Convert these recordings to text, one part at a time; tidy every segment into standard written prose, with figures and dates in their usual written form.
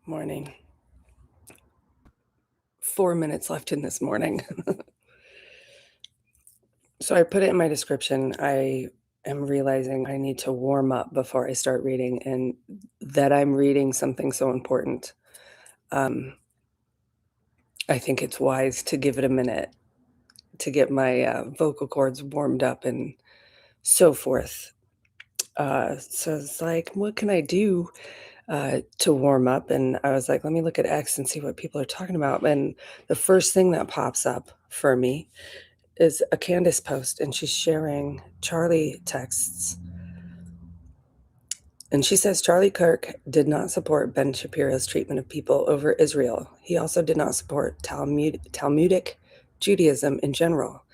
Morning. 4 minutes left in this morning. So I put it in my description. I am realizing I need to warm up before I start reading and that I'm reading something so important. Um, I think it's wise to give it a minute to get my vocal cords warmed up and so forth. So it's like, what can I do to warm up? And I was like, let me look at X and see what people are talking about. And the first thing that pops up for me is a Candace post, and she's sharing Charlie texts. And she says Charlie Kirk did not support Ben Shapiro's treatment of people over Israel. He also did not support Talmudic Judaism in general.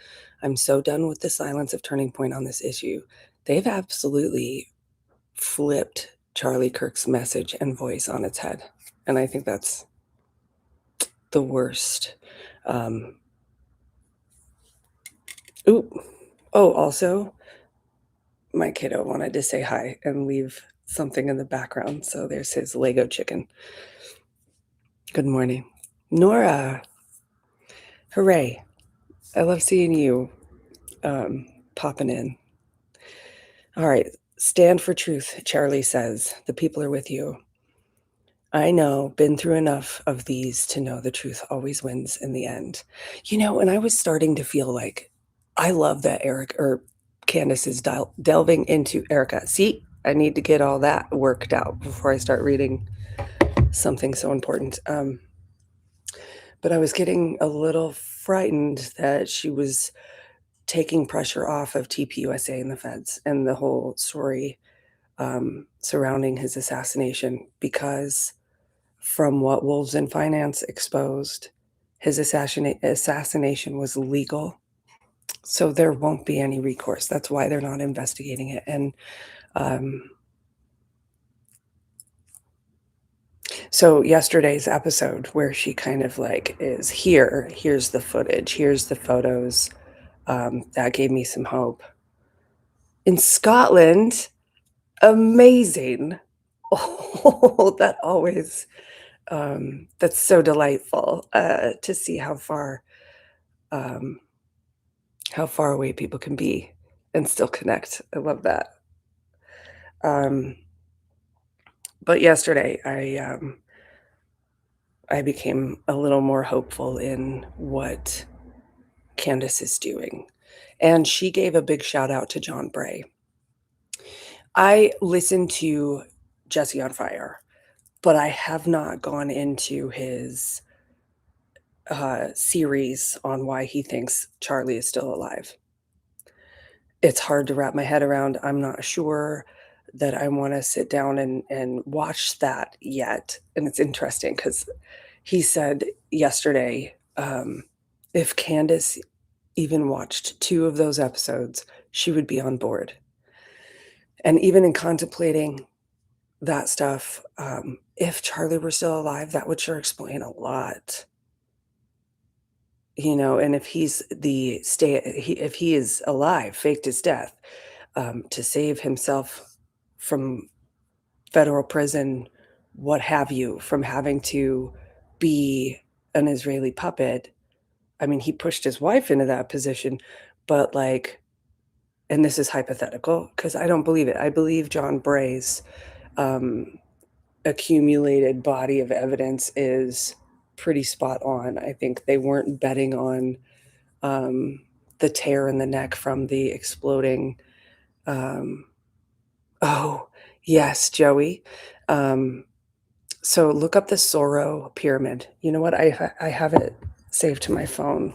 I'm so done with the silence of Turning Point on this issue. They've absolutely flipped Charlie Kirk's message and voice on its head. And I think that's the worst. Also, my kiddo wanted to say hi and leave something in the background. So there's his Lego chicken. Good morning. Nora, hooray. I love seeing you popping in. All right. Stand for truth, Charlie says. The people are with you. I know, been through enough of these to know the truth always wins in the end. And I was starting to feel like I love that Candace is delving into Erica. See, I need to get all that worked out before I start reading something so important. But I was getting a little frightened that she was taking pressure off of TPUSA and the feds and the whole story surrounding his assassination, because from what Wolves in Finance exposed, his assassination was legal. So there won't be any recourse. That's why they're not investigating it. And so yesterday's episode where she kind of like is here's the footage, here's the photos, that gave me some hope. In Scotland, amazing. Oh, that always, that's so delightful to see how far away people can be and still connect. I love that. But yesterday, I became a little more hopeful in what Candace is doing. And she gave a big shout out to John Bray. I listened to Jesse on Fire, but I have not gone into his series on why he thinks Charlie is still alive. It's hard to wrap my head around. I'm not sure that I want to sit down and watch that yet. And it's interesting because he said yesterday, if Candace even watched 2 of those episodes, she would be on board. And even in contemplating that stuff, if Charlie were still alive, that would sure explain a lot. And if if he is alive, faked his death, to save himself from federal prison, what have you, from having to be an Israeli puppet. I mean, he pushed his wife into that position, but and this is hypothetical because I don't believe it. I believe John Bray's accumulated body of evidence is pretty spot on. I think they weren't betting on the tear in the neck from the exploding. Oh, yes, Joey. So look up the Sorrow pyramid. You know what? I have it saved to my phone.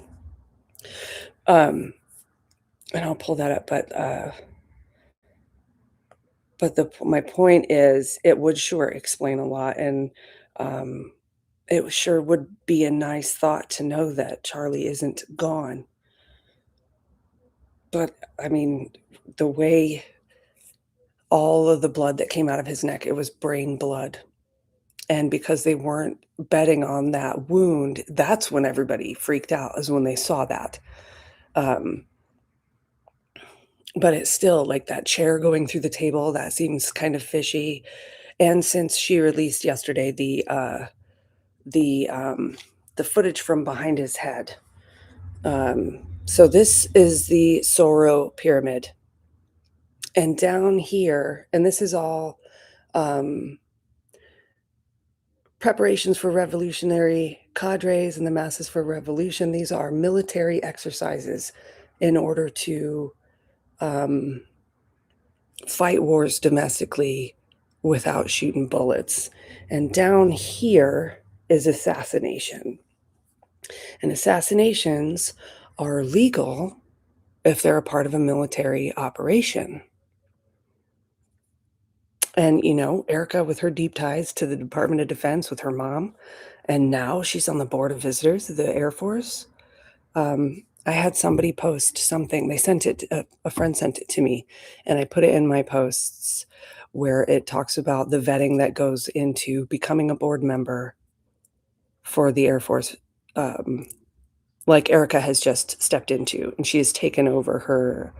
And I'll pull that up. But my point is, it would sure explain a lot, and it sure would be a nice thought to know that Charlie isn't gone. But I mean, the way all of the blood that came out of his neck, it was brain blood. And because they weren't betting on that wound, that's when everybody freaked out, is when they saw that. But it's still like that chair going through the table, that seems kind of fishy. And since she released yesterday the footage from behind his head. So this is the Soro pyramid. And down here, and this is all preparations for revolutionary cadres and the masses for revolution. These are military exercises in order to fight wars domestically without shooting bullets. And down here is assassination. And assassinations are legal if they're a part of a military operation. And, you know, Erica, with her deep ties to the Department of Defense with her mom, and now she's on the board of visitors of the Air Force. I had somebody post something. They sent it, a friend sent it to me, and I put it in my posts where it talks about the vetting that goes into becoming a board member for the Air Force, like Erica has just stepped into, and she has taken over her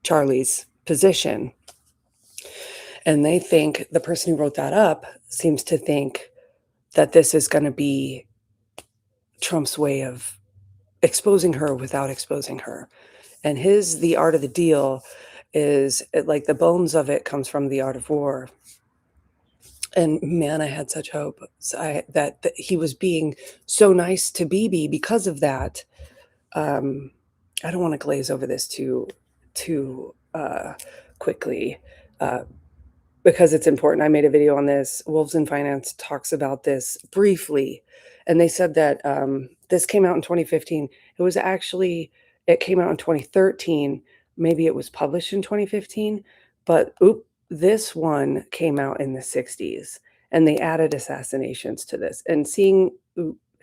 Charlie's position. And they think, the person who wrote that up seems to think that this is going to be Trump's way of exposing her without exposing her. And the art of the deal is like the bones of it comes from The Art of War. And man, I had such hope that he was being so nice to Bibi because of that. I don't want to glaze over this too quickly. Because it's important. I made a video on this. Wolves in Finance talks about this briefly. And they said that this came out in 2015. It came out in 2013. Maybe it was published in 2015. But this one came out in the 60s. And they added assassinations to this. And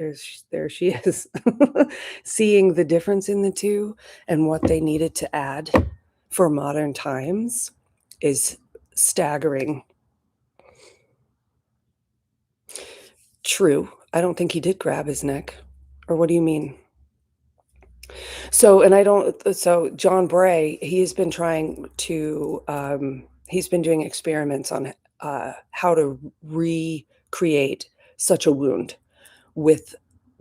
there she is. Seeing the difference in the two and what they needed to add for modern times is staggering. True. I don't think he did grab his neck. Or what do you mean? So John Bray, he's been trying to, he's been doing experiments on how to recreate such a wound with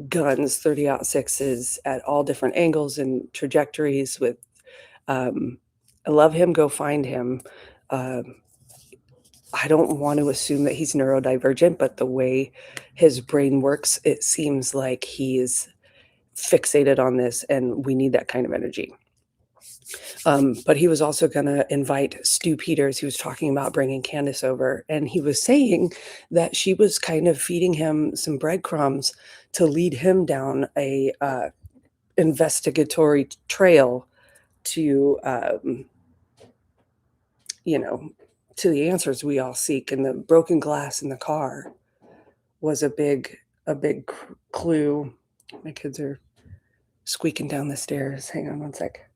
guns, 30-06s at all different angles and trajectories with, I love him, go find him. I don't want to assume that he's neurodivergent, but the way his brain works, it seems like he's fixated on this, and we need that kind of energy. But he was also going to invite Stu Peters. He was talking about bringing Candace over, and he was saying that she was kind of feeding him some breadcrumbs to lead him down a investigatory trail to, to the answers we all seek. And the broken glass in the car was a big clue. My kids are squeaking down the stairs. Hang on one sec.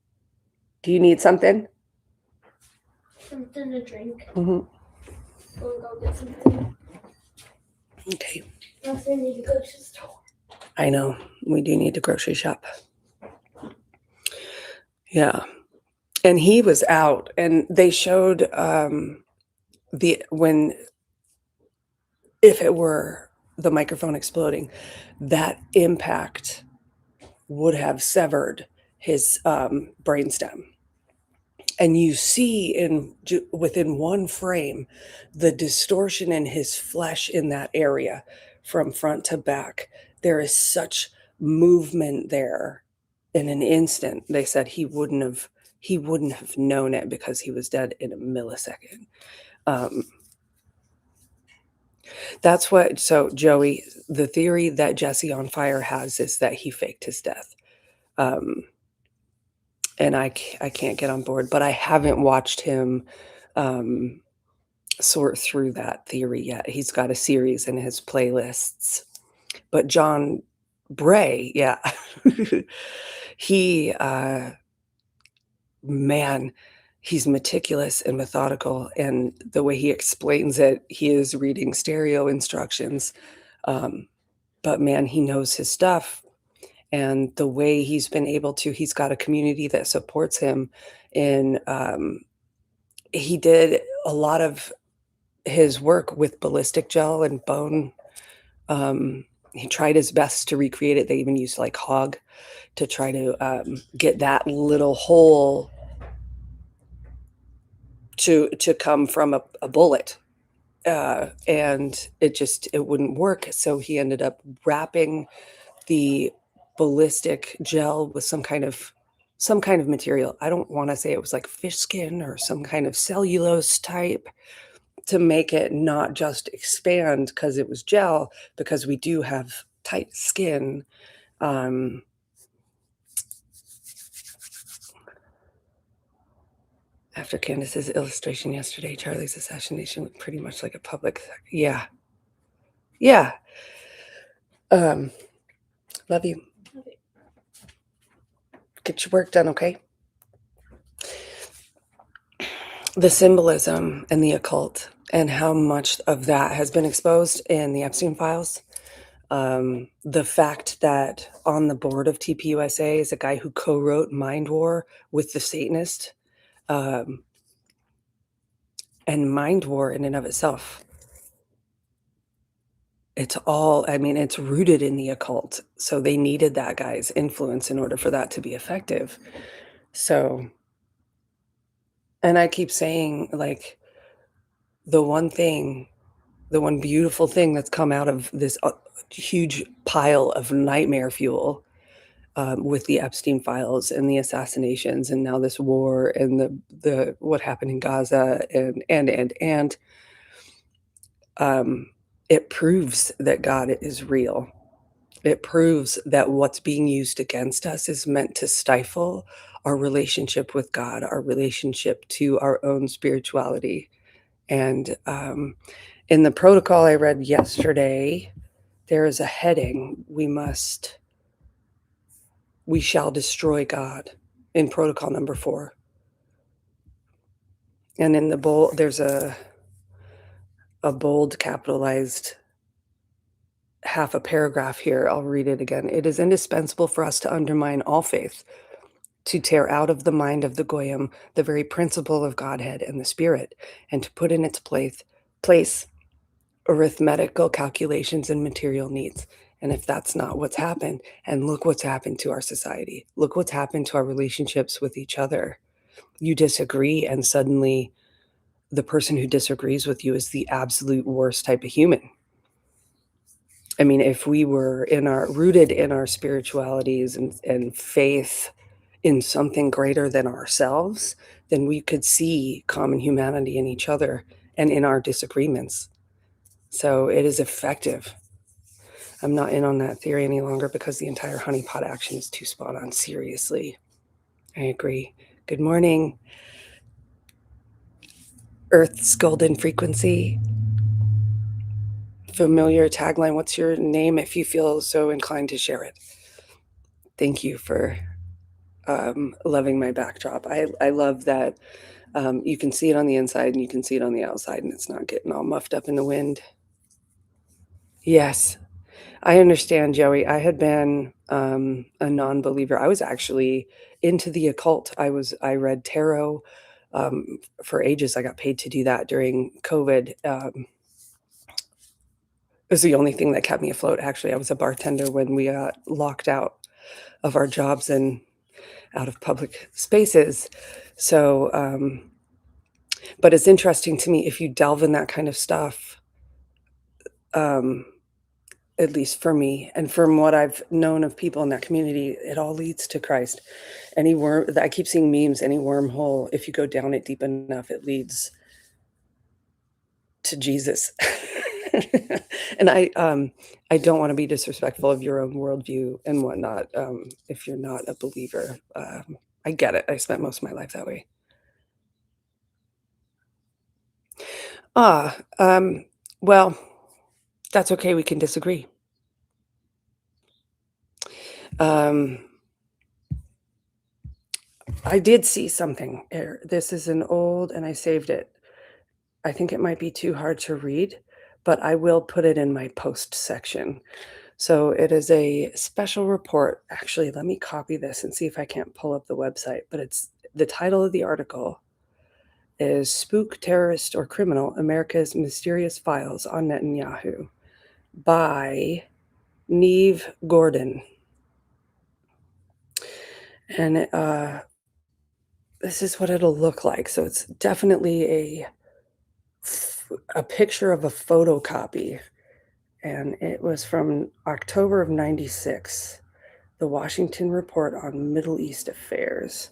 Do you need something? Something to drink. Mm-hmm. We'll go get something. Okay. I also need to go to the store. I know. We do need to grocery shop. Yeah. And he was out, and they showed if it were the microphone exploding, that impact would have severed his brainstem. And you see within one frame the distortion in his flesh in that area from front to back. There is such movement there in an instant. They said he wouldn't have known it because he was dead in a millisecond. That's what, so Joey, the theory that Jesse on Fire has is that he faked his death. And I can't get on board, but I haven't watched him sort through that theory yet. He's got a series in his playlists. But John Bray, yeah, he, man, he's meticulous and methodical, and the way he explains it, he is reading stereo instructions. But man, he knows his stuff. And the way he's been able to, he's got a community that supports him in, he did a lot of his work with ballistic gel and bone. He tried his best to recreate it. They even used like hog to try to get that little hole to come from a bullet. And it wouldn't work. So he ended up wrapping the ballistic gel with some kind of material. I don't want to say it was like fish skin or some kind of cellulose type, to make it not just expand because it was gel, because we do have tight skin. After Candace's illustration yesterday, Charlie's assassination looked pretty much like a public. Yeah. Love you. Get your work done, okay? The symbolism and the occult and how much of that has been exposed in the Epstein files. The fact that on the board of TPUSA is a guy who co-wrote Mind War with the Satanist. And Mind War in and of itself, it's rooted in the occult. So they needed that guy's influence in order for that to be effective. So, and I keep saying, like, the one beautiful thing that's come out of this huge pile of nightmare fuel, with the Epstein files and the assassinations, and now this war and the what happened in Gaza, and it proves that God is real. It proves that what's being used against us is meant to stifle our relationship with God, our relationship to our own spirituality. And in the protocol I read yesterday, there is a heading: we shall destroy God, in protocol number 4. And in the bold, there's a bold capitalized half a paragraph here. I'll read it again. It is indispensable for us to undermine all faith, to tear out of the mind of the Goyim the very principle of Godhead and the Spirit, and to put in its place arithmetical calculations and material needs. And if that's not what's happened, and look what's happened to our society, look what's happened to our relationships with each other. You disagree, and suddenly the person who disagrees with you is the absolute worst type of human. I mean, if we were rooted in our spiritualities and faith in something greater than ourselves, then we could see common humanity in each other and in our disagreements. So it is effective. I'm not in on that theory any longer because the entire honeypot action is too spot on. Seriously. I agree. Good morning. Earth's golden frequency. Familiar tagline. What's your name if you feel so inclined to share it? Thank you for loving my backdrop. I love that you can see it on the inside and you can see it on the outside, and it's not getting all muffed up in the wind. Yes, I understand, Joey. I had been a non-believer. I was actually into the occult. I read tarot for ages. I got paid to do that during COVID. It was the only thing that kept me afloat. Actually, I was a bartender when we got locked out of our jobs and out of public spaces. So, but it's interesting to me, if you delve in that kind of stuff, at least for me, and from what I've known of people in that community, it all leads to Christ. I keep seeing memes, any wormhole, if you go down it deep enough, it leads to Jesus. And I don't want to be disrespectful of your own worldview and whatnot. If you're not a believer, I get it. I spent most of my life that way. Well, that's okay. We can disagree. I did see something. This is an old, and I saved it. I think it might be too hard to read, but I will put it in my post section. So it is a special report. Actually, let me copy this and see if I can't pull up the website. But it's the title of the article is Spook, Terrorist, or Criminal, America's Mysterious Files on Netanyahu by Neve Gordon. And this is what it'll look like. So it's definitely a picture of a photocopy. And it was from October of 96, the Washington Report on Middle East Affairs.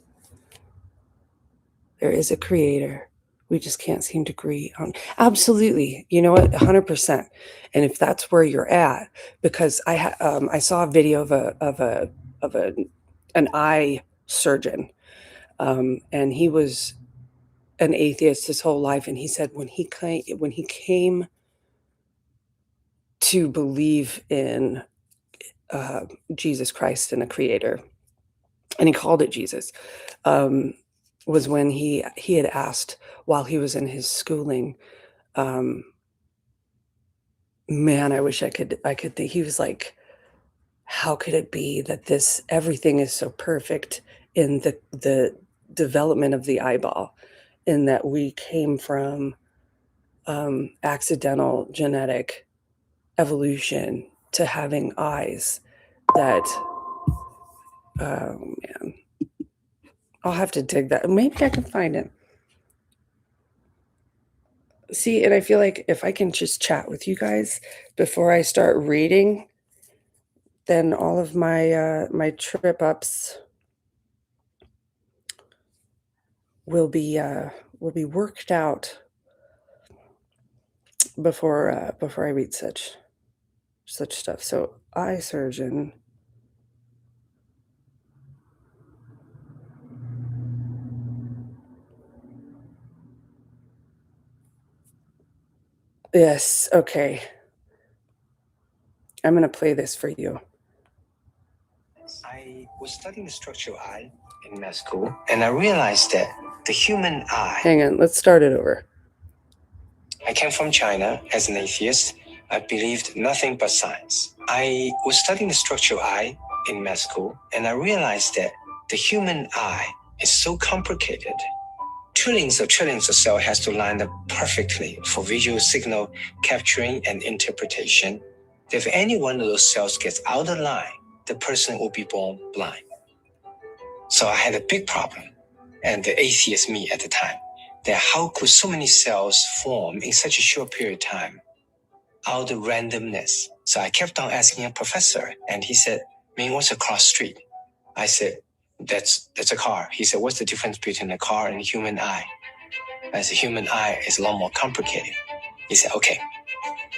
There is a creator. We just can't seem to agree on. Absolutely. You know what? 100%. And if that's where you're at, because I saw a video of an eye surgeon, and he was an atheist his whole life, and he said when he came to believe in Jesus Christ and a creator, and he called it Jesus, was when he had asked while he was in his schooling, man, I wish I could think. He was like, how could it be that everything is so perfect in the development of the eyeball, in that we came from accidental genetic evolution to having eyes that, oh man, I'll have to dig that. Maybe I can find it. See, and I feel like if I can just chat with you guys before I start reading, then all of my my trip ups will be worked out before I read such stuff. So eye surgeon. Yes, okay. I'm gonna play this for you. I was studying the structural eye in med school, and I realized that the human eye. Hang on, let's start it over. I came from China as an atheist. I believed nothing but science. I was studying the structural eye in med school, and I realized that the human eye is so complicated. Trillions of cells has to line up perfectly for visual signal capturing and interpretation. If any one of those cells gets out of line, the person will be born blind. So I had a big problem, and the atheist me at the time, that how could so many cells form in such a short period of time out of randomness? So I kept on asking a professor, and he said, "Ming, what's a cross street?" I said, that's a car. He said, "What's the difference between a car and a human eye?" I said, "Human eye is a lot more complicated." He said, "Okay,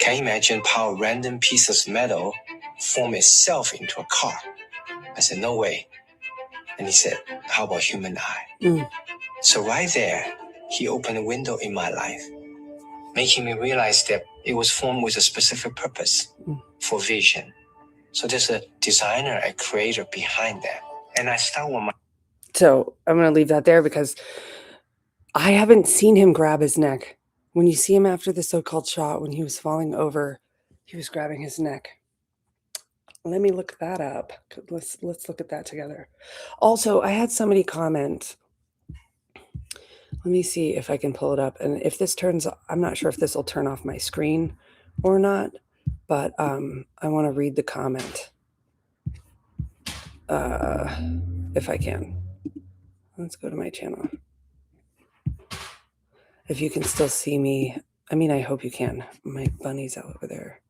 can you imagine how a random piece of metal form itself into a car?" I said, "No way." And he said, "How about human eye?" So right there, he opened a window in my life, making me realize that it was formed with a specific purpose for vision. So there's a designer, a creator behind that. And I start with my... So I'm going to leave that there because I haven't seen him grab his neck. When you see him after the so-called shot, when he was falling over, he was grabbing his neck. Let me look that up. Let's look at that together. Also, I had somebody comment. Let me see if I can pull it up. And if this turns, I'm not sure if this will turn off my screen or not, but I want to read the comment if I can. Let's go to my channel. If you can still see me, I mean, I hope you can. My bunny's out over there.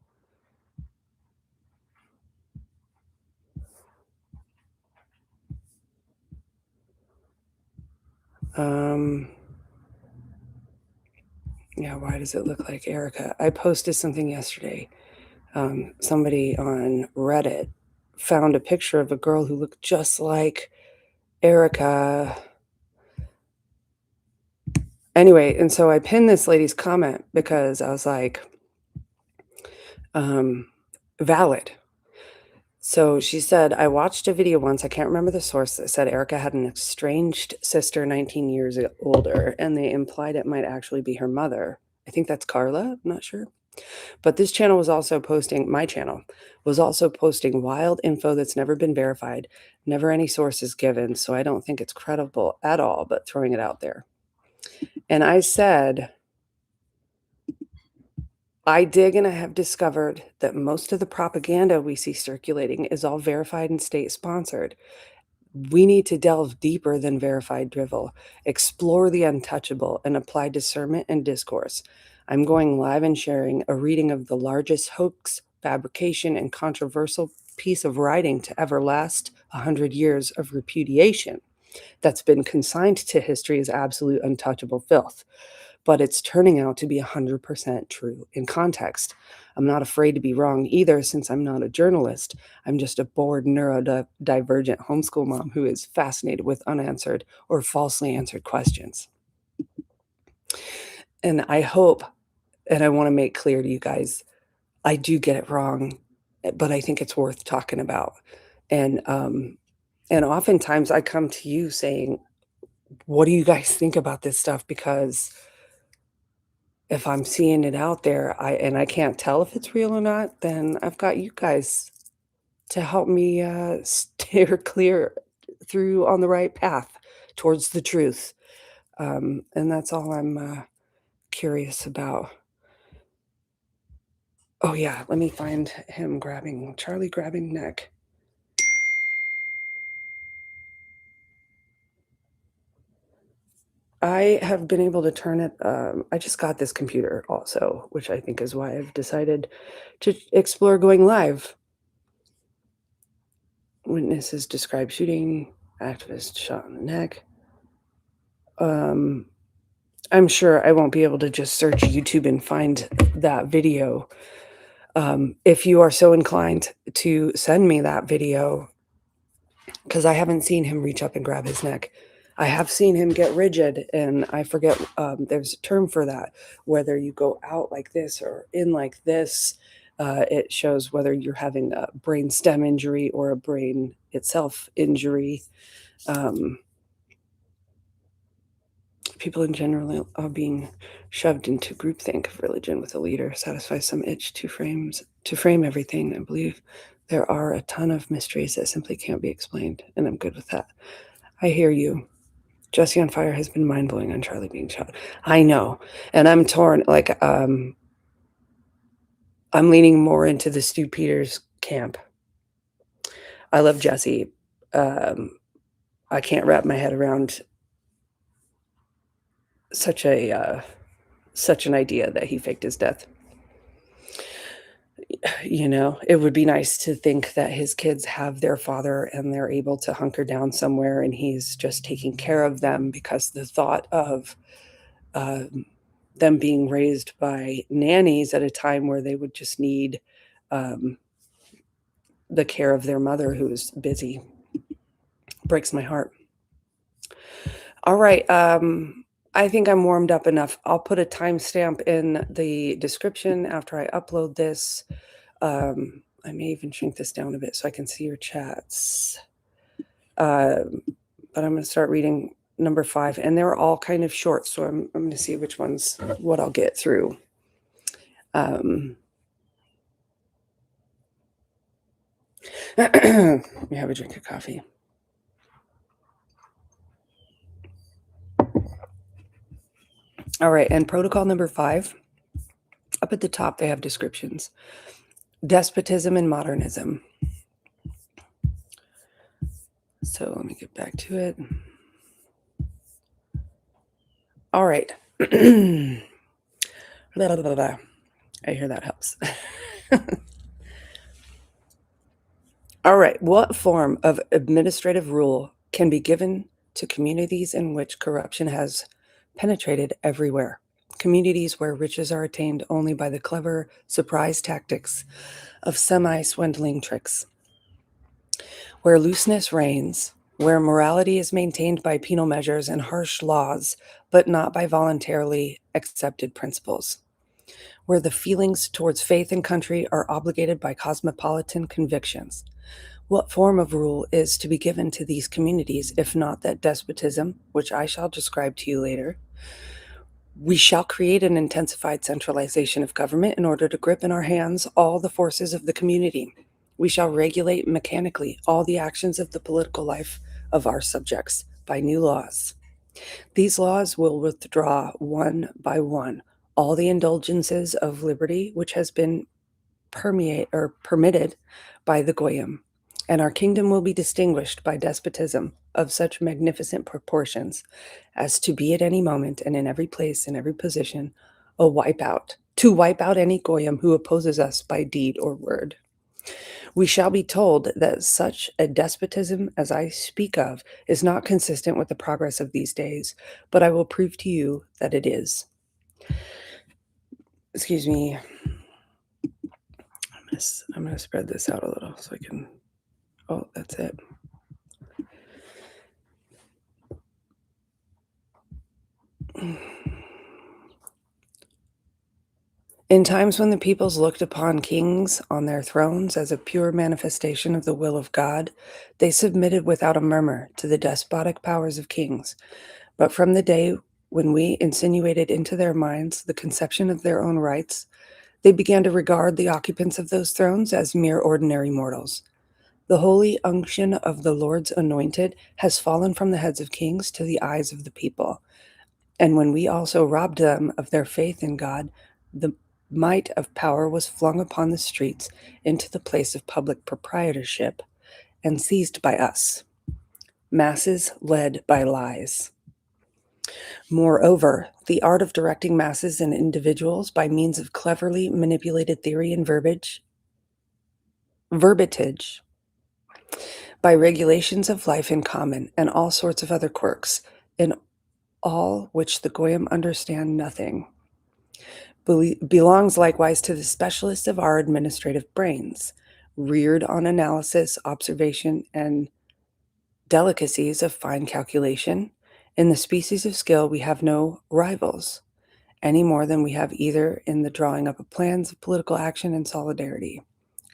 Yeah, why does it look like Erica? I posted something yesterday. Somebody on Reddit found a picture of a girl who looked just like Erica. Anyway, and so I pinned this lady's comment because I was like, valid. So she said, I watched a video once, I can't remember the source, that said Erica had an estranged sister 19 years older, and they implied it might actually be her mother. I think that's Carla, I'm not sure. But this channel was also posting, my channel was also posting wild info that's never been verified, never any sources given, so I don't think it's credible at all, but throwing it out there. And I said, I dig and I have discovered that most of the propaganda we see circulating is all verified and state sponsored. We need to delve deeper than verified drivel, explore the untouchable, and apply discernment and discourse. I'm going live and sharing a reading of the largest hoax, fabrication, and controversial piece of writing to ever last 100 years of repudiation that's been consigned to history as absolute untouchable filth. But it's turning out to be 100% true in context. I'm not afraid to be wrong either, since I'm not a journalist. I'm just a bored, neurodivergent homeschool mom who is fascinated with unanswered or falsely answered questions. And I hope, and I want to make clear to you guys, I do get it wrong, but I think it's worth talking about. And oftentimes I come to you saying, what do you guys think about this stuff? Because if I'm seeing it out there, I can't tell if it's real or not, then I've got you guys to help me steer clear through on the right path towards the truth. And that's all I'm curious about. Oh yeah, let me find him Charlie grabbing neck. I have been able to turn it. I just got this computer also, which I think is why I've decided to explore going live. Witnesses describe shooting, activist shot in the neck. I'm sure I won't be able to just search YouTube and find that video. If you are so inclined to send me that video, because I haven't seen him reach up and grab his neck. I have seen him get rigid, and I forget, there's a term for that, whether you go out like this or in like this. It shows whether you're having a brain stem injury or a brain itself injury. People in general are being shoved into groupthink of religion with a leader, satisfies some itch to frame everything. I believe there are a ton of mysteries that simply can't be explained, and I'm good with that. I hear you. Jesse on Fire has been mind-blowing on Charlie being shot. I know, and I'm torn. Like, I'm leaning more into the Stu Peters camp. I love Jesse. I can't wrap my head around such an idea that he faked his death. You know, it would be nice to think that his kids have their father and they're able to hunker down somewhere and he's just taking care of them, because the thought of them being raised by nannies at a time where they would just need the care of their mother who's busy breaks my heart. All right. I think I'm warmed up enough. I'll put a timestamp in the description after I upload this. I may even shrink this down a bit so I can see your chats. But I'm going to start reading number 5, and they're all kind of short, so I'm going to see which ones, what I'll get through. Let me have a drink of coffee. All right, and protocol number 5, up at the top, they have descriptions. Despotism and modernism. So let me get back to it. All right. I hear that helps. All right. What form of administrative rule can be given to communities in which corruption has penetrated everywhere? Communities where riches are attained only by the clever surprise tactics of semi-swindling tricks. Where looseness reigns, where morality is maintained by penal measures and harsh laws, but not by voluntarily accepted principles. Where the feelings towards faith and country are obligated by cosmopolitan convictions. What form of rule is to be given to these communities, if not that despotism, which I shall describe to you later? We shall create an intensified centralization of government in order to grip in our hands all the forces of the community. We shall regulate mechanically all the actions of the political life of our subjects by new laws. These laws will withdraw one by one all the indulgences of liberty which has been permitted by the Goyim, and our kingdom will be distinguished by despotism of such magnificent proportions as to be at any moment and in every place and every position a to wipe out any Goyim who opposes us by deed or word. We shall be told that such a despotism as I speak of is not consistent with the progress of these days, but I will prove to you that it is. Excuse me. I'm going to spread this out a little so I can. Oh, that's it. In times when the peoples looked upon kings on their thrones as a pure manifestation of the will of God, they submitted without a murmur to the despotic powers of kings. But from the day when we insinuated into their minds the conception of their own rights, they began to regard the occupants of those thrones as mere ordinary mortals. The holy unction of the Lord's anointed has fallen from the heads of kings to the eyes of the people. And when we also robbed them of their faith in God, the might of power was flung upon the streets into the place of public proprietorship and seized by us. Masses led by lies. Moreover, the art of directing masses and individuals by means of cleverly manipulated theory and verbiage, by regulations of life in common, and all sorts of other quirks, in all which the Goyim understand nothing, belongs likewise to the specialists of our administrative brains, reared on analysis, observation, and delicacies of fine calculation. In the species of skill, we have no rivals, any more than we have either in the drawing up of plans of political action and solidarity.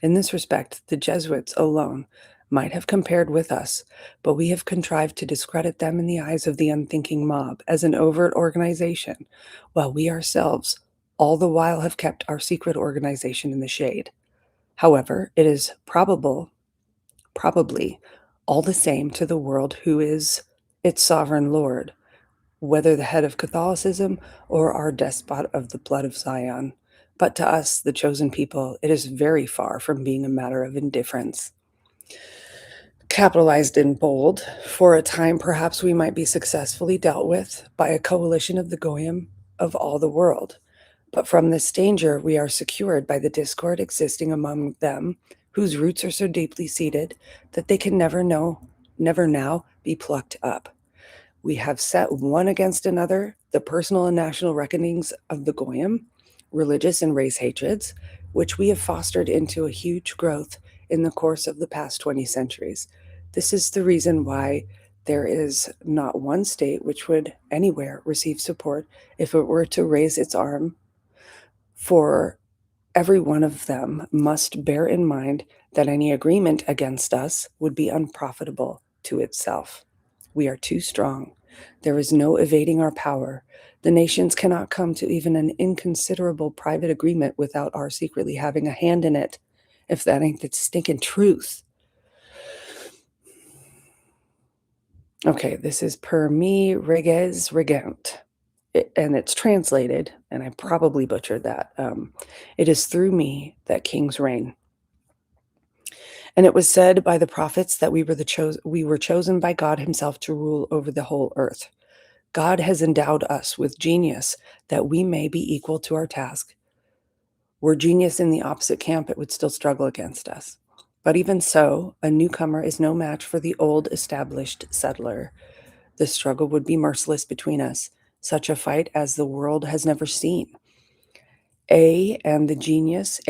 In this respect, the Jesuits alone might have compared with us, but we have contrived to discredit them in the eyes of the unthinking mob as an overt organization, while we ourselves all the while have kept our secret organization in the shade. However, it is probably all the same to the world who is its sovereign lord, whether the head of Catholicism or our despot of the blood of Zion. But to us, the chosen people, it is very far from being a matter of indifference. Capitalized in bold, for a time perhaps we might be successfully dealt with by a coalition of the Goyim of all the world. But from this danger we are secured by the discord existing among them, whose roots are so deeply seated that they can never now be plucked up. We have set one against another the personal and national reckonings of the Goyim, religious and race hatreds, which we have fostered into a huge growth in the course of the past 20 centuries. This is the reason why there is not one state which would anywhere receive support if it were to raise its arm, for every one of them must bear in mind that any agreement against us would be unprofitable to itself. We are too strong. There is no evading our power. The nations cannot come to even an inconsiderable private agreement without our secretly having a hand in it, if that ain't the stinking truth. Okay, this is per me reges regent, and it's translated, and I probably butchered that. It is through me that kings reign. And it was said by the prophets that we were chosen by God himself to rule over the whole earth. God has endowed us with genius that we may be equal to our task. Were genius in the opposite camp, it would still struggle against us. But even so, a newcomer is no match for the old established settler. The struggle would be merciless between us, such a fight as the world has never seen. AI and the genius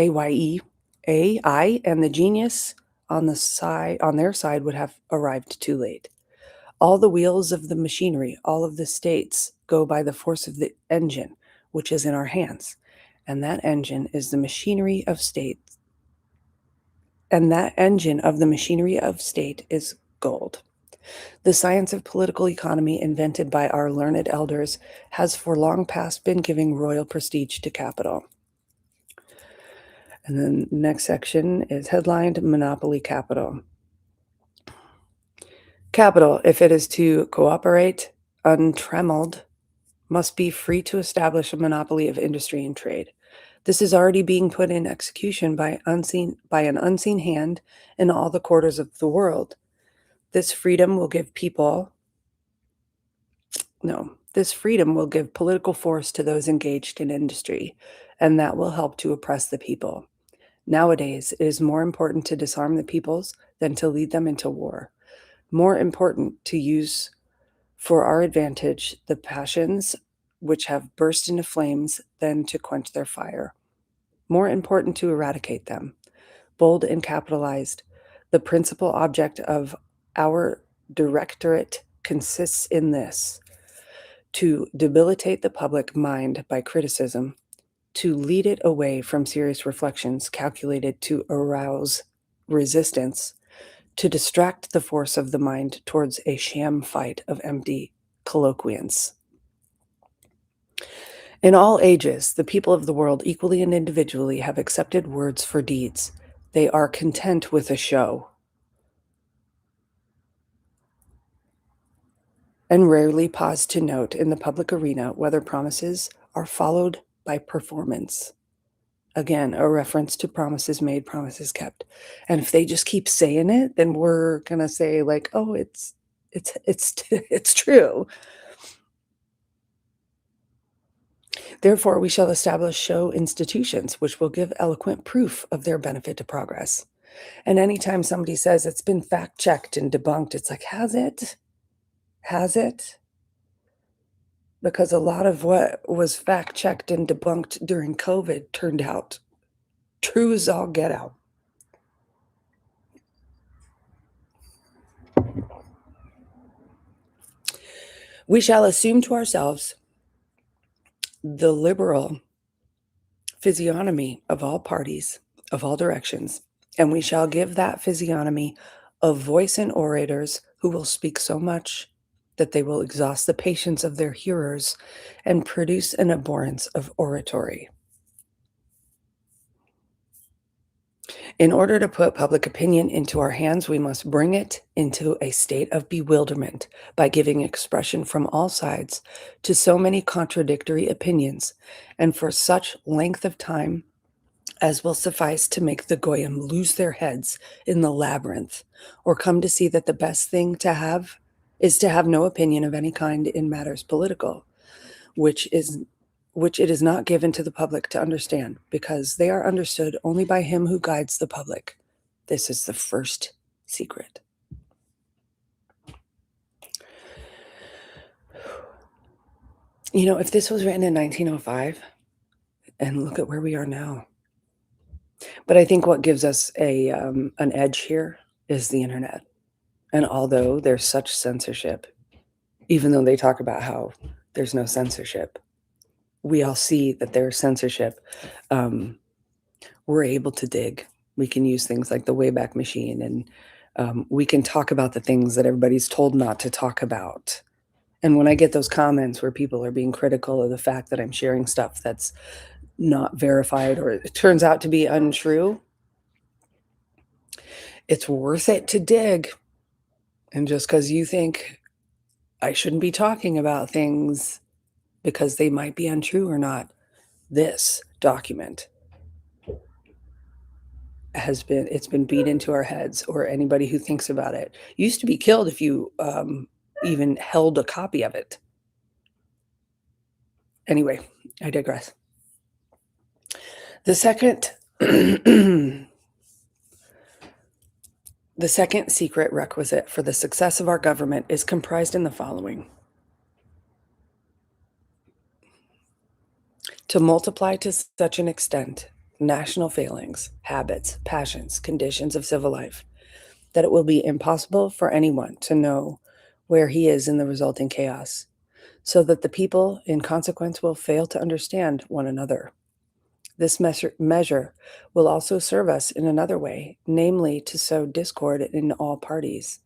on their side would have arrived too late. All the wheels of the machinery, all of the states go by the force of the engine, which is in our hands. And that engine is the machinery of state. And that engine of the machinery of state is gold. The science of political economy invented by our learned elders has for long past been giving royal prestige to capital. And then the next section is headlined Monopoly Capital. Capital, if it is to cooperate untrammeled, must be free to establish a monopoly of industry and trade. This is already being put in execution by an unseen hand in all the quarters of the world. This freedom will give political force to those engaged in industry, and that will help to oppress the people. Nowadays, it is more important to disarm the peoples than to lead them into war. More important to use for our advantage the passions which have burst into flames than to quench their fire. More important to eradicate them. Bold and capitalized, the principal object of our directorate consists in this: to debilitate the public mind by criticism, to lead it away from serious reflections calculated to arouse resistance, to distract the force of the mind towards a sham fight of empty colloquiance. In all ages, the people of the world, equally and individually, have accepted words for deeds. They are content with a show and rarely pause to note in the public arena whether promises are followed by performance. Again, a reference to promises made, promises kept. And if they just keep saying it, then we're gonna say like, "Oh, it's it's true." Therefore, we shall establish show institutions which will give eloquent proof of their benefit to progress. And anytime somebody says it's been fact checked and debunked, it's like, has it? Has it? Because a lot of what was fact checked and debunked during COVID turned out true as all get out. We shall assume to ourselves the liberal physiognomy of all parties, of all directions, and we shall give that physiognomy a voice in orators who will speak so much that they will exhaust the patience of their hearers and produce an abhorrence of oratory. In order to put public opinion into our hands, we must bring it into a state of bewilderment by giving expression from all sides to so many contradictory opinions, and for such length of time as will suffice to make the goyim lose their heads in the labyrinth, or come to see that the best thing to have is to have no opinion of any kind in matters political, which it is not given to the public to understand, because they are understood only by him who guides the public. This is the first secret. You know, if this was written in 1905, and look at where we are now. But I think what gives us an edge here is the internet. And although there's such censorship, even though they talk about how there's no censorship, we all see that there's censorship. We're able to dig. We can use things like the Wayback Machine, and we can talk about the things that everybody's told not to talk about. And when I get those comments where people are being critical of the fact that I'm sharing stuff that's not verified or it turns out to be untrue, it's worth it to dig. And just because you think I shouldn't be talking about things because they might be untrue or not, this document it's been beat into our heads, or anybody who thinks about it. You used to be killed if you even held a copy of it. Anyway, I digress. The second the second secret requisite for the success of our government is comprised in the following: to multiply to such an extent national failings, habits, passions, conditions of civil life, that it will be impossible for anyone to know where he is in the resulting chaos, so that the people, in consequence, will fail to understand one another. This measure will also serve us in another way, namely to sow discord in all parties,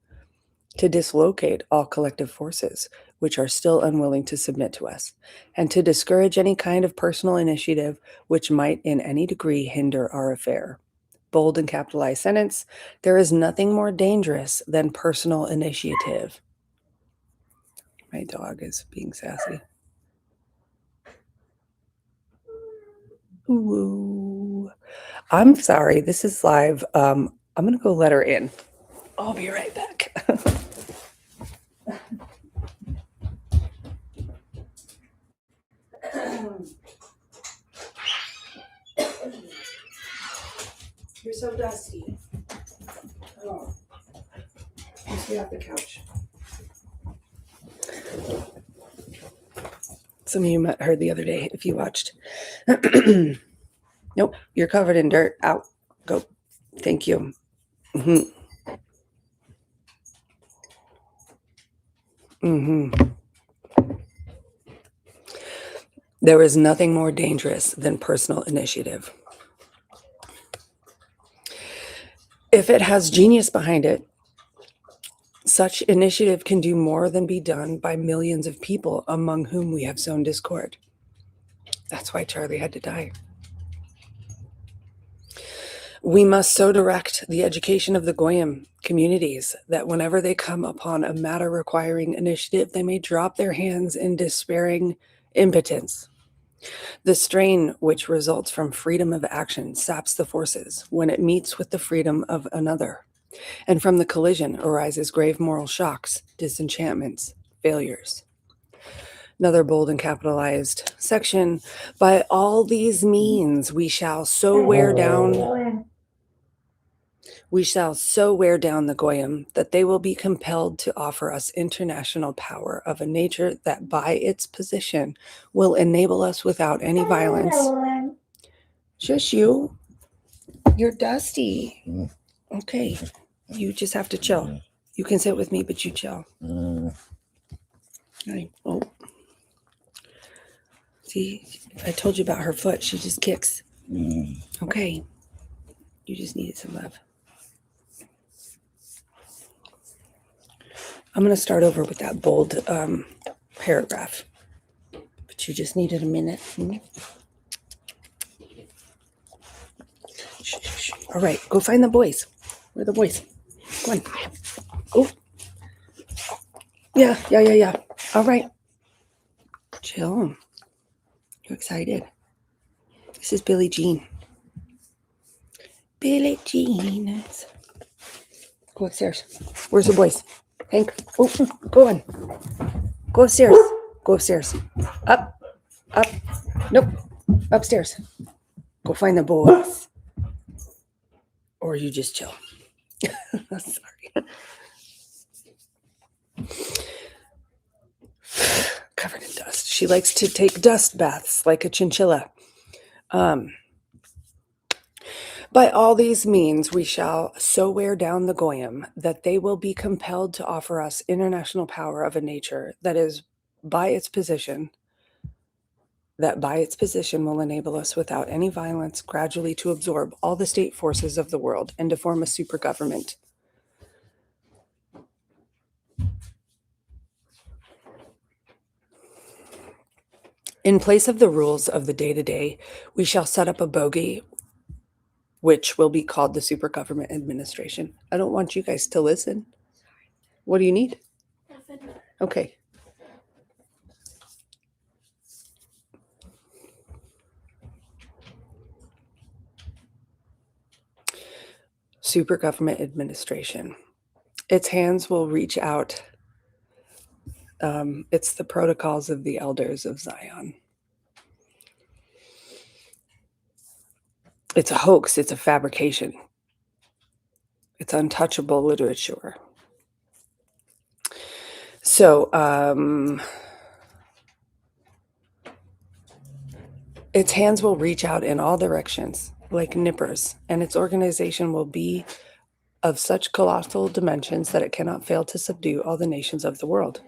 to dislocate all collective forces which are still unwilling to submit to us, and to discourage any kind of personal initiative which might in any degree hinder our affair. Bold and capitalized sentence: there is nothing more dangerous than personal initiative. My dog is being sassy. Ooh. I'm sorry. This is live. I'm going to go let her in. I'll be right back. You're so dusty. Oh. You stay off the couch. Some of you met her the other day if you watched. Nope, you're covered in dirt. Out. Go. Thank you. Mm-hmm. Mm-hmm. There is nothing more dangerous than personal initiative. If it has genius behind it, such initiative can do more than be done by millions of people among whom we have sown discord. That's why Charlie had to die. We must so direct the education of the Goyim communities that whenever they come upon a matter requiring initiative, they may drop their hands in despairing impotence. The strain which results from freedom of action saps the forces when it meets with the freedom of another. And from the collision arises grave moral shocks, disenchantments, failures. Another bold and capitalized section. By all these means, we shall so wear down the Goyim that they will be compelled to offer us international power of a nature that by its position will enable us without any violence. Shush you. You're dusty. Okay. You just have to chill. You can sit with me, but you chill. Right. Oh. See, I told you about her foot. She just kicks. Okay. You just needed some love. I'm going to start over with that bold paragraph. But you just needed a minute. Shh. All right. Go find the boys. Where are the boys? Go on. Go. Yeah. All right. Chill. You excited? This is Billie Jean. Billie Jean. Go upstairs. Where's the boys? Hank? Oh, go on. Go upstairs. Go upstairs. Up. Nope. Upstairs. Go find the boys. Or you just chill. Sorry. Covered in dust. She likes to take dust baths like a chinchilla. By all these means, we shall so wear down the Goyim that they will be compelled to offer us international power of a nature that by its position will enable us without any violence gradually to absorb all the state forces of the world and to form a super government. In place of the rules of the day-to-day, we shall set up a bogey which will be called the super government administration. I don't want you guys to listen. What do you need? Nothing. Okay. Super government administration. Its hands will reach out. It's the protocols of the elders of Zion. It's a hoax. It's a fabrication. It's untouchable literature. So, its hands will reach out in all directions like nippers, and its organization will be of such colossal dimensions that it cannot fail to subdue all the nations of the world.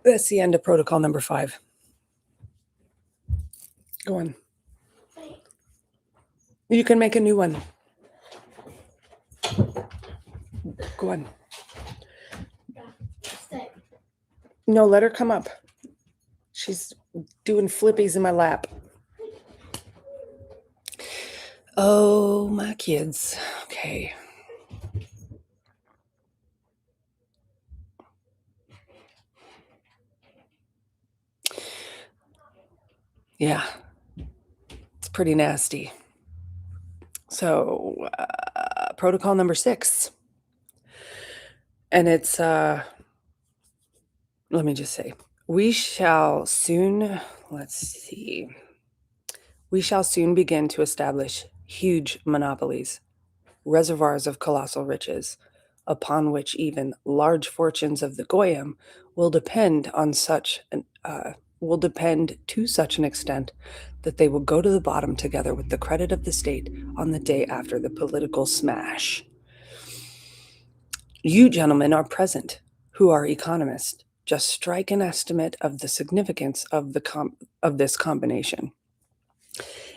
That's the end of protocol number 5. Go on. You can make a new one. Go on. Stay. No, let her come up. She's doing flippies in my lap. Oh, my kids. Okay. Yeah, it's pretty nasty. So, protocol number 6. And it's, let me just say, we shall soon begin to establish huge monopolies, reservoirs of colossal riches, upon which even large fortunes of the Goyim will depend to such an extent that they will go to the bottom together with the credit of the state on the day after the political smash. You gentlemen are present, who are economists. Just strike an estimate of the significance of this combination.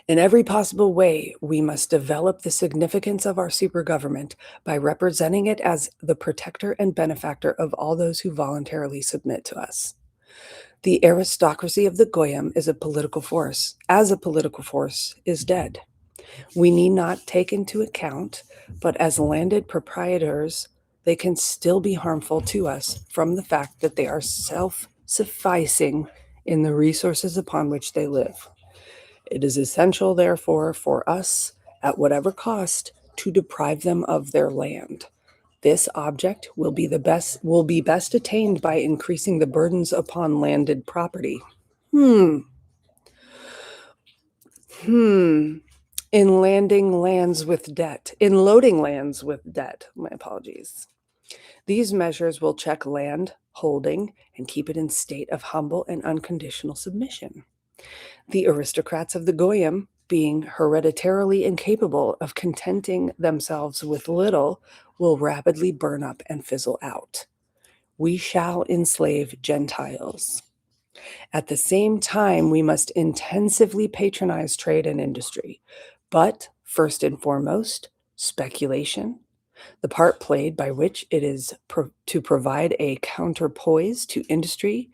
In every possible way, we must develop the significance of our supergovernment by representing it as the protector and benefactor of all those who voluntarily submit to us. The aristocracy of the Goyim is a political force, is dead. We need not take into account, but as landed proprietors, they can still be harmful to us from the fact that they are self-sufficing in the resources upon which they live. It is essential, therefore, for us, at whatever cost, to deprive them of their land. This object will be best attained by increasing the burdens upon landed property. In loading lands with debt. My apologies. These measures will check land holding and keep it in state of humble and unconditional submission. The aristocrats of the Goyim, being hereditarily incapable of contenting themselves with little, will rapidly burn up and fizzle out. We shall enslave Gentiles. At the same time, we must intensively patronize trade and industry. But first and foremost, speculation, the part played by which it is to provide a counterpoise to industry.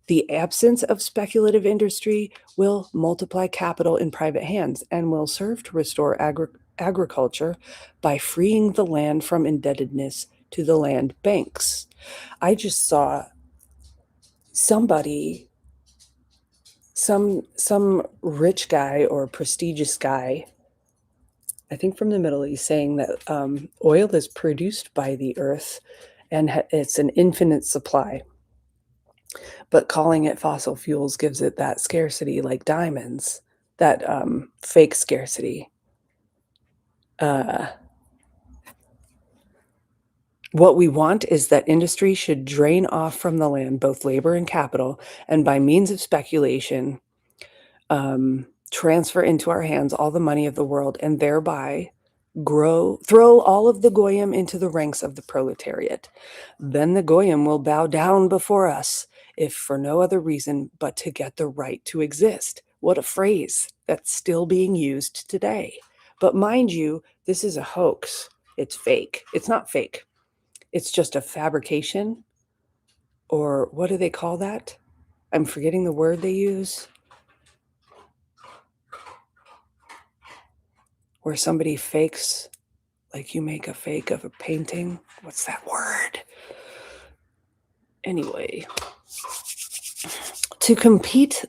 The absence of speculative industry will multiply capital in private hands and will serve to restore agriculture by freeing the land from indebtedness to the land banks. I just saw somebody, some rich guy or prestigious guy, I think from the Middle East, saying that oil is produced by the earth and it's an infinite supply. But calling it fossil fuels gives it that scarcity, like diamonds, that fake scarcity. What we want is that industry should drain off from the land both labor and capital, and by means of speculation, transfer into our hands all the money of the world, and thereby throw all of the Goyim into the ranks of the proletariat. Then the Goyim will bow down before us, if for no other reason but to get the right to exist. What a phrase that's still being used today. But mind you, this is a hoax. It's fake. It's not fake. It's just a fabrication, or what do they call that? I'm forgetting the word they use. Where somebody fakes, like you make a fake of a painting. What's that word? Anyway, to complete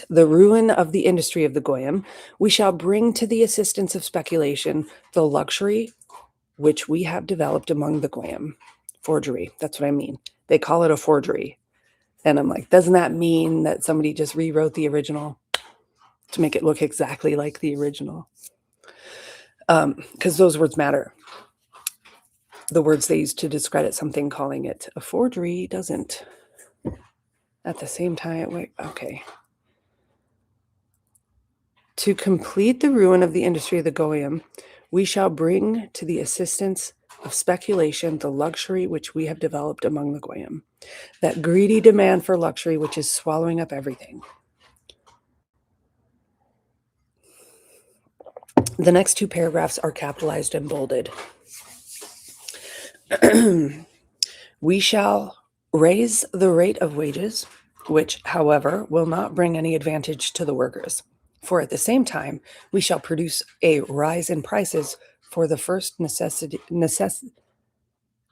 the ruin of the industry of the Goyim, we shall bring to the assistance of speculation the luxury which we have developed among the Goyim. Forgery, that's what I mean. They call it a forgery. And I'm like, doesn't that mean that somebody just rewrote the original to make it look exactly like the original? Because those words matter. The words they use to discredit something, calling it a forgery, doesn't. At the same time, wait, okay. To complete the ruin of the industry of the Goyim, we shall bring to the assistance of speculation the luxury which we have developed among the Goyim, that greedy demand for luxury which is swallowing up everything. The next two paragraphs are capitalized and bolded. We shall raise the rate of wages, which, however, will not bring any advantage to the workers. For at the same time, we shall produce a rise in prices for the first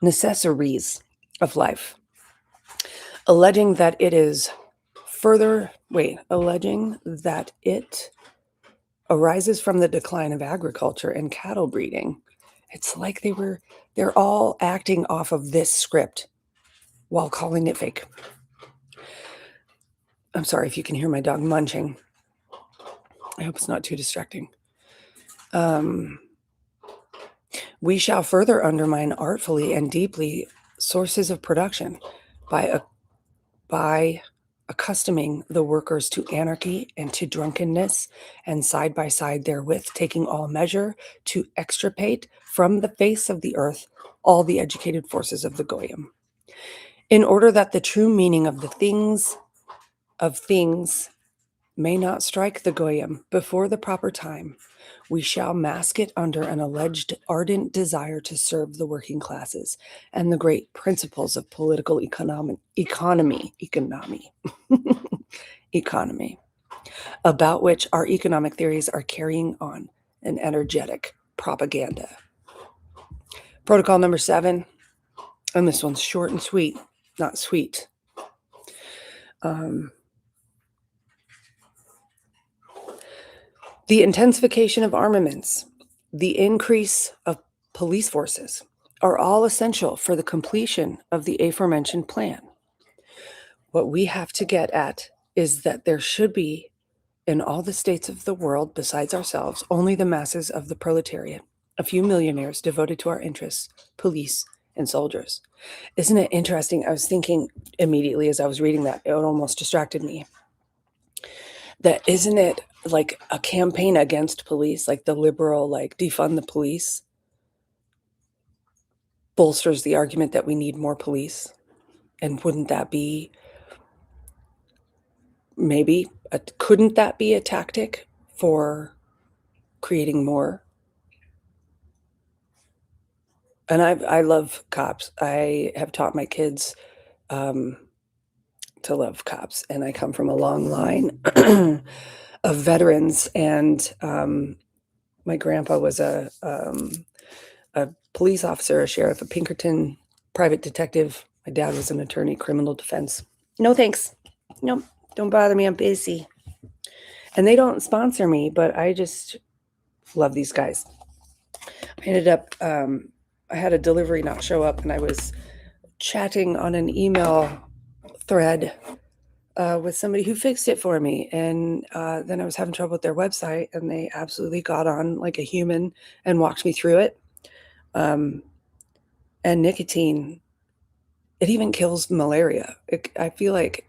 necessaries of life, alleging that it is alleging that it arises from the decline of agriculture and cattle breeding. It's like they're all acting off of this script while calling it fake. I'm sorry if you can hear my dog munching. I hope it's not too distracting. We shall further undermine artfully and deeply sources of production by accustoming the workers to anarchy and to drunkenness, and side by side therewith taking all measure to extirpate from the face of the earth all the educated forces of the Goyim, in order that the true meaning of the things may not strike the Goyim before the proper time. We shall mask it under an alleged ardent desire to serve the working classes and the great principles of political economy, about which our economic theories are carrying on an energetic propaganda. Protocol number 7, and this one's short and sweet, not sweet. The intensification of armaments, the increase of police forces are all essential for the completion of the aforementioned plan. What we have to get at is that there should be, in all the states of the world besides ourselves, only the masses of the proletariat, a few millionaires devoted to our interests, police and soldiers. Isn't it interesting? I was thinking immediately as I was reading that, it almost distracted me. That isn't it like a campaign against police, like the liberal, like defund the police, bolsters the argument that we need more police? And wouldn't that be couldn't that be a tactic for creating more? And I love cops. I have taught my kids to love cops, and I come from a long line of veterans, and my grandpa was a police officer, a sheriff, a Pinkerton private detective. My dad was an attorney, criminal defense. No thanks. Nope, don't bother me, I'm busy. And they don't sponsor me, but I just love these guys. I ended up, I had a delivery not show up, and I was chatting on an email thread with somebody who fixed it for me. And then I was having trouble with their website, and they absolutely got on like a human and walked me through it. And nicotine, it even kills malaria. I feel like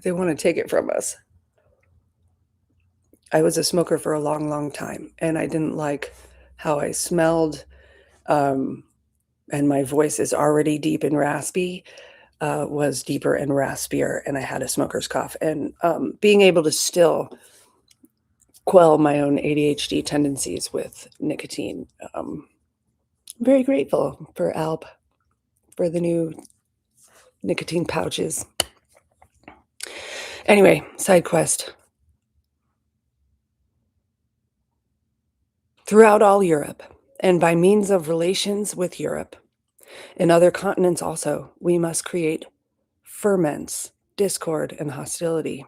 they want to take it from us. I was a smoker for a long, long time, and I didn't like how I smelled. And my voice is already deep and raspy, was deeper and raspier, and I had a smoker's cough. And being able to still quell my own ADHD tendencies with nicotine. I'm very grateful for Alp, for the new nicotine pouches. Anyway, side quest. Throughout all Europe, and by means of relations with Europe, in other continents also, we must create ferments, discord, and hostility.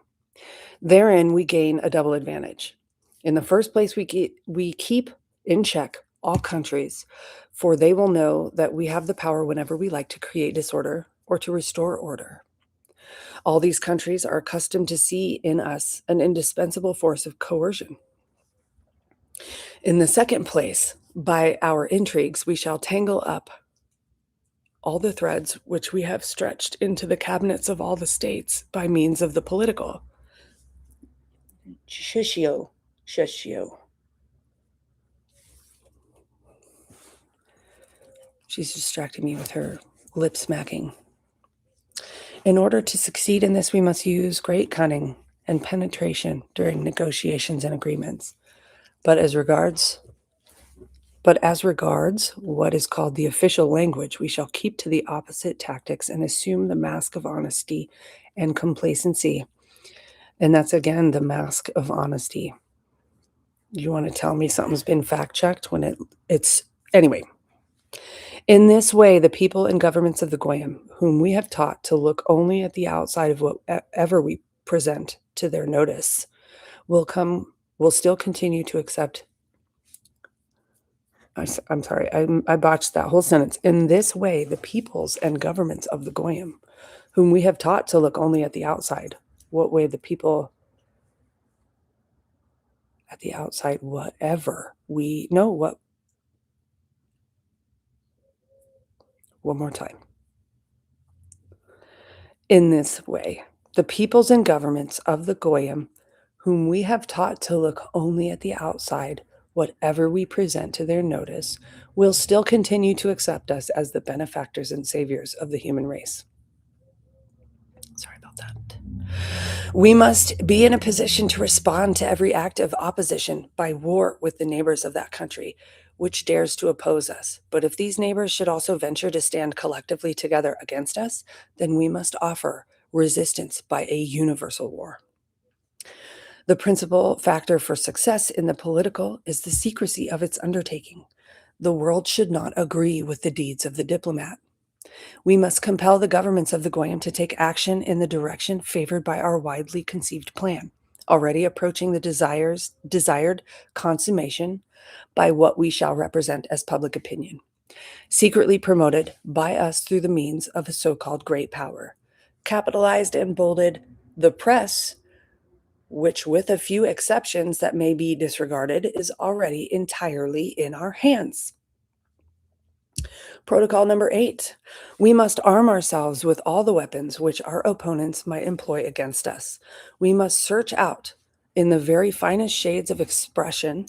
Therein we gain a double advantage. In the first place, we keep in check all countries, for they will know that we have the power whenever we like to create disorder or to restore order. All these countries are accustomed to see in us an indispensable force of coercion. In the second place, by our intrigues, we shall tangle up all the threads which we have stretched into the cabinets of all the states by means of the political. Shushio. She's distracting me with her lip smacking. In order to succeed in this, we must use great cunning and penetration during negotiations and agreements. But as regards what is called the official language, we shall keep to the opposite tactics and assume the mask of honesty and complacency. And that's, again, the mask of honesty. You want to tell me something's been fact-checked when it's... Anyway, In this way, the people and governments of the Goyim, whom we have taught to look only at the outside of whatever we present to their notice, will still continue to accept. I'm sorry, I botched that whole sentence. In this way, the peoples and governments of the Goyim, whom we have taught to look only at the outside. What way the people at the outside, whatever we know, what? One more time. In this way, the peoples and governments of the Goyim, whom we have taught to look only at the outside, whatever we present to their notice, will still continue to accept us as the benefactors and saviors of the human race. Sorry about that. We must be in a position to respond to every act of opposition by war with the neighbors of that country, which dares to oppose us. But if these neighbors should also venture to stand collectively together against us, then we must offer resistance by a universal war. The principal factor for success in the political is the secrecy of its undertaking. The world should not agree with the deeds of the diplomat. We must compel the governments of the Goyim to take action in the direction favored by our widely conceived plan, already approaching the desired consummation by what we shall represent as public opinion, secretly promoted by us through the means of a so-called great power. Capitalized and bolded, the press, which with a few exceptions that may be disregarded, is already entirely in our hands. Protocol number 8. We must arm ourselves with all the weapons which our opponents might employ against us. We must search out in the very finest shades of expression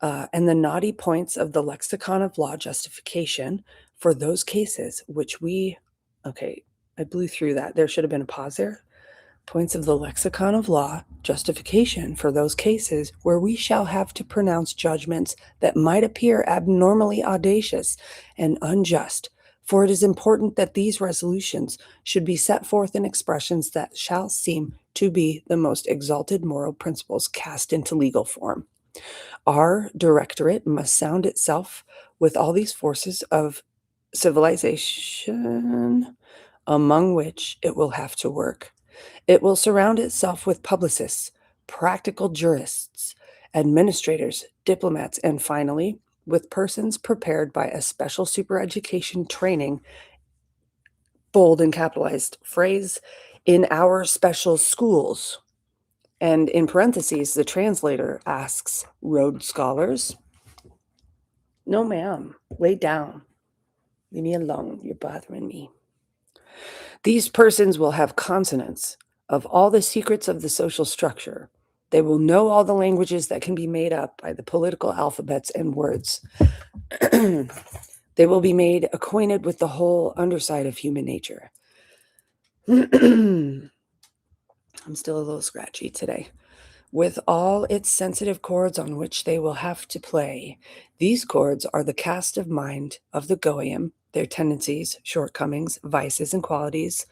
and the knotty points of the lexicon of law justification for those cases which we, okay, I blew through that. There should have been a pause there. Points of the lexicon of law justification for those cases where we shall have to pronounce judgments that might appear abnormally audacious and unjust, for it is important that these resolutions should be set forth in expressions that shall seem to be the most exalted moral principles cast into legal form. Our directorate must sound itself with all these forces of civilization among which it will have to work. It will surround itself with publicists, practical jurists, administrators, diplomats, and finally, with persons prepared by a special supereducation training, bold and capitalized phrase, in our special schools. And in parentheses, the translator asks, Rhodes Scholars? No, ma'am. Lay down. Leave me alone. You're bothering me. These persons will have consonance of all the secrets of the social structure. They will know all the languages that can be made up by the political alphabets and words. They will be made acquainted with the whole underside of human nature. I'm still a little scratchy today. With all its sensitive chords on which they will have to play. These chords are the cast of mind of the Goyim, their tendencies, shortcomings, vices, and qualities,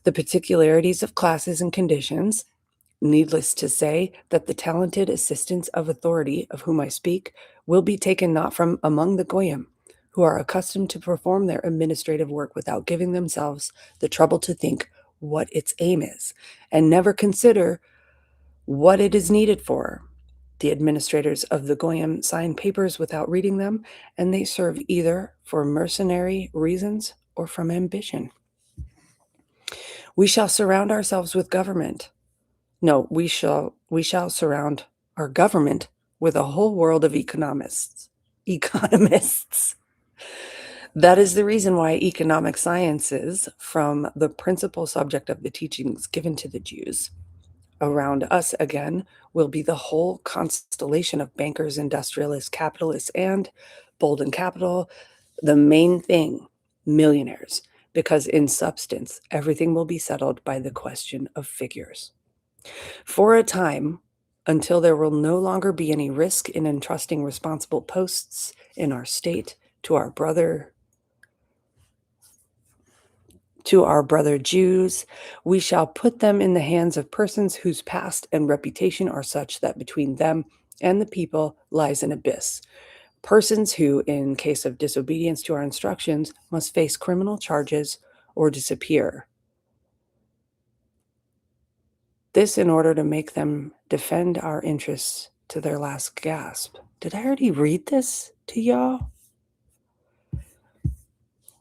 the particularities of classes and conditions. Needless to say that the talented assistants of authority of whom I speak will be taken not from among the Goyim, who are accustomed to perform their administrative work without giving themselves the trouble to think what its aim is, and never consider what it is needed for. The administrators of the Goyim sign papers without reading them, and they serve either for mercenary reasons or from ambition. We shall surround ourselves with government. No, we shall surround our government with a whole world of economists. That is the reason why economic sciences, from the principal subject of the teachings given to the Jews, around us again will be the whole constellation of bankers, industrialists, capitalists, and bold and capital, the main thing, millionaires, because in substance, everything will be settled by the question of figures. For a time, until there will no longer be any risk in entrusting responsible posts in our state to our brother Jews, we shall put them in the hands of persons whose past and reputation are such that between them and the people lies an abyss. Persons who, in case of disobedience to our instructions, must face criminal charges or disappear. This in order to make them defend our interests to their last gasp. Did I already read this to y'all?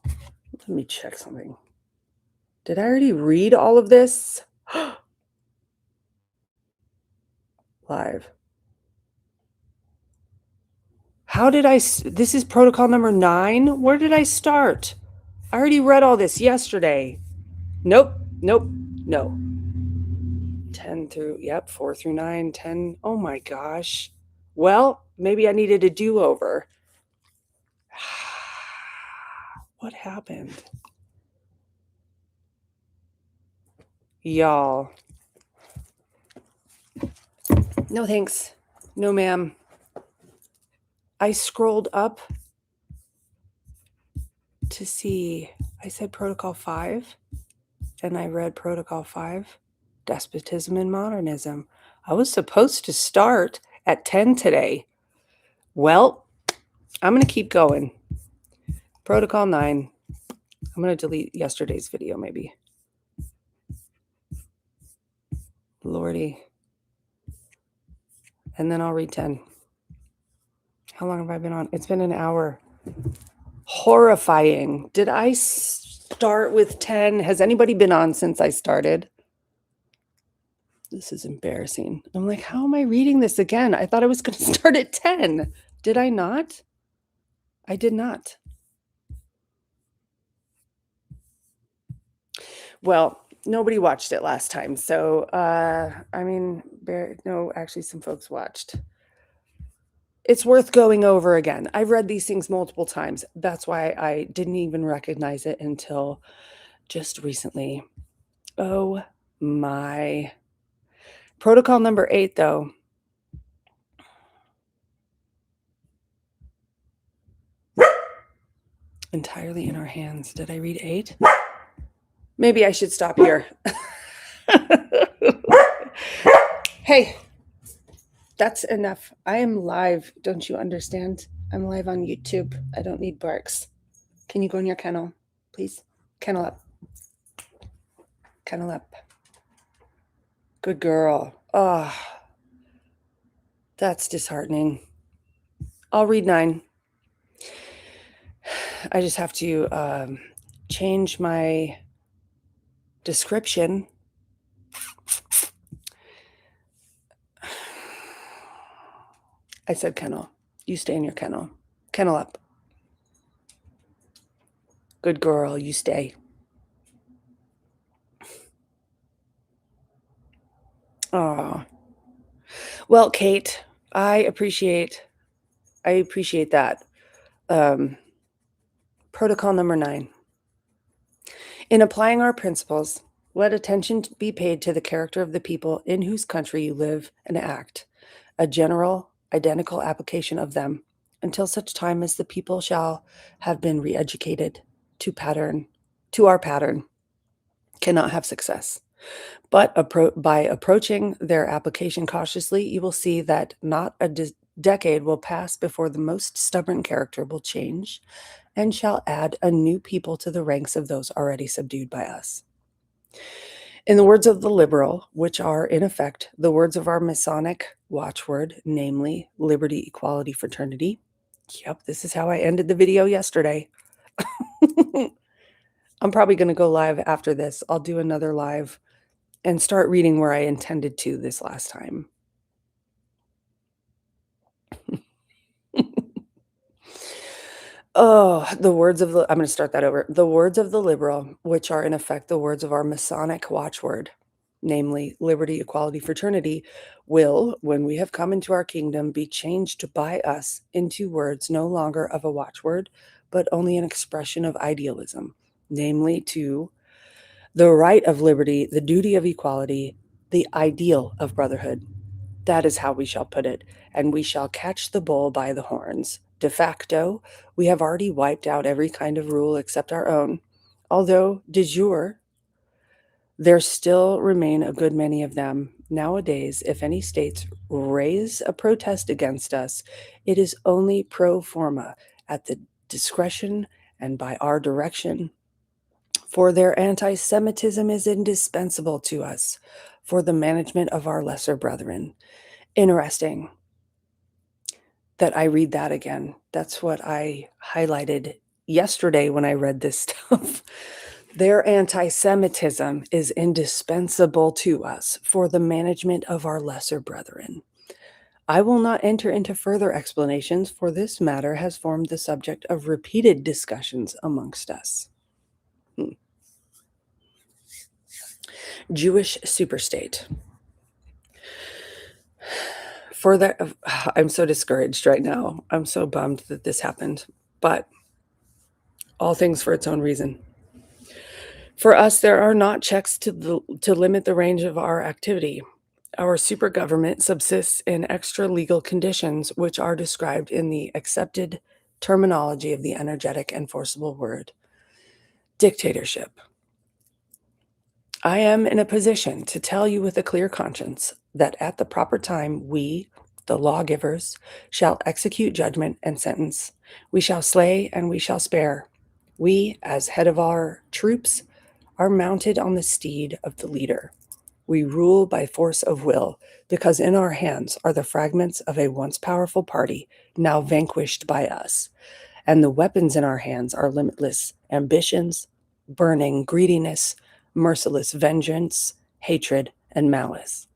Let me check something. Did I already read all of this? Live. How did this is protocol number 9? Where did I start? I already read all this yesterday. Nope. No. 10 through, 4 through 9, 10. Oh my gosh. Well, maybe I needed a do-over. What happened? Y'all. No thanks. No ma'am. I scrolled up to see, I said protocol 5, and I read protocol 5, despotism and modernism. I was supposed to start at 10 today. Well, I'm going to keep going. Protocol 9. I'm going to delete yesterday's video maybe. Lordy. And then I'll read 10. How long have I been on? It's been an hour. Horrifying. Did I start with 10? Has anybody been on since I started? This is embarrassing. I'm like, how am I reading this again? I thought I was going to start at 10. Did I not? I did not. Well, nobody watched it last time. So, no, actually some folks watched. It's worth going over again. I've read these things multiple times. That's why I didn't even recognize it until just recently. Oh my. Protocol number 8, though. Entirely in our hands. Did I read 8? Maybe I should stop here. Hey, that's enough. I am live. Don't you understand? I'm live on YouTube. I don't need barks. Can you go in your kennel, please? Kennel up. Kennel up. Good girl. Oh, that's disheartening. I'll read 9. I just have to change my description. I said kennel. You stay in your kennel. Kennel up. Good girl. You stay. Oh. Well, Kate, I appreciate that. Protocol number 9. In applying our principles, let attention be paid to the character of the people in whose country you live and act, a general, identical application of them, until such time as the people shall have been re-educated to our pattern, cannot have success. But by approaching their application cautiously, you will see that not a decade will pass before the most stubborn character will change and shall add a new people to the ranks of those already subdued by us. In the words of the liberal, which are, in effect, the words of our Masonic watchword, namely, liberty, equality, fraternity. Yep, this is how I ended the video yesterday. I'm probably going to go live after this. I'll do another live and start reading where I intended to this last time. Oh, I'm going to start that over. The words of the liberal, which are in effect the words of our Masonic watchword, namely liberty, equality, fraternity, will, when we have come into our kingdom, be changed by us into words no longer of a watchword, but only an expression of idealism, namely to the right of liberty, the duty of equality, the ideal of brotherhood. That is how we shall put it, and we shall catch the bull by the horns. De facto, we have already wiped out every kind of rule except our own, although de jure, there still remain a good many of them, Nowadays, if any states raise a protest against us, it is only pro forma at the discretion and by our direction. For their anti Semitism is indispensable to us for the management of our lesser brethren. Interesting that I read that again. That's what I highlighted yesterday when I read this stuff. Their anti Semitism is indispensable to us for the management of our lesser brethren. I will not enter into further explanations, for this matter has formed the subject of repeated discussions amongst us. Jewish superstate. For that, I'm so discouraged right now. I'm so bummed that this happened, but all things for its own reason. For us, there are not checks to limit the range of our activity. Our super government subsists in extra legal conditions, which are described in the accepted terminology of the energetic and forcible word dictatorship. I am in a position to tell you with a clear conscience that at the proper time, we, the lawgivers, shall execute judgment and sentence. We shall slay and we shall spare. We, as head of our troops, are mounted on the steed of the leader. We rule by force of will, because in our hands are the fragments of a once powerful party, now vanquished by us. And the weapons in our hands are limitless ambitions, burning greediness, merciless vengeance, hatred, and malice.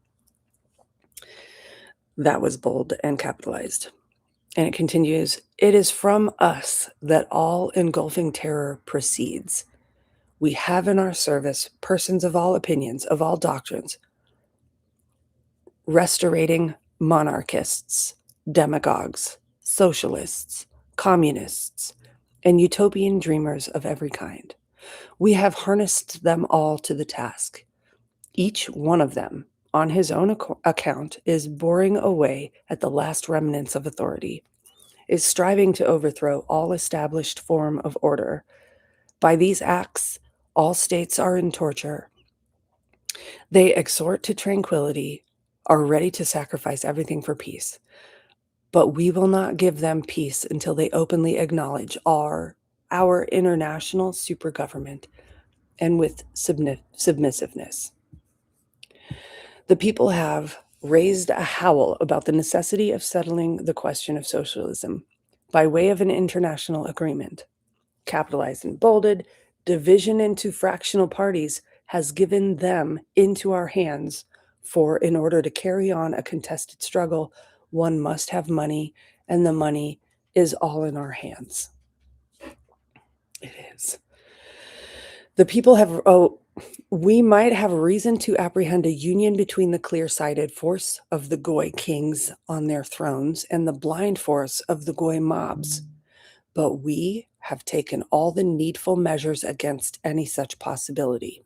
That was bold and capitalized. And it continues, it is from us that all engulfing terror proceeds. We have in our service persons of all opinions, of all doctrines, restaurating monarchists, demagogues, socialists, communists, and utopian dreamers of every kind. We have harnessed them all to the task. Each one of them, on his own account, is boring away at the last remnants of authority, is striving to overthrow all established form of order. By these acts, all states are in torture. They exhort to tranquility, are ready to sacrifice everything for peace. But we will not give them peace until they openly acknowledge our international super government and with submissiveness. The people have raised a howl about the necessity of settling the question of socialism by way of an international agreement. Capitalized and bolded, division into fractional parties has given them into our hands, for in order to carry on a contested struggle, one must have money, and the money is all in our hands. It is. The people have, we might have reason to apprehend a union between the clear-sighted force of the Goy kings on their thrones and the blind force of the Goy mobs. But we have taken all the needful measures against any such possibility.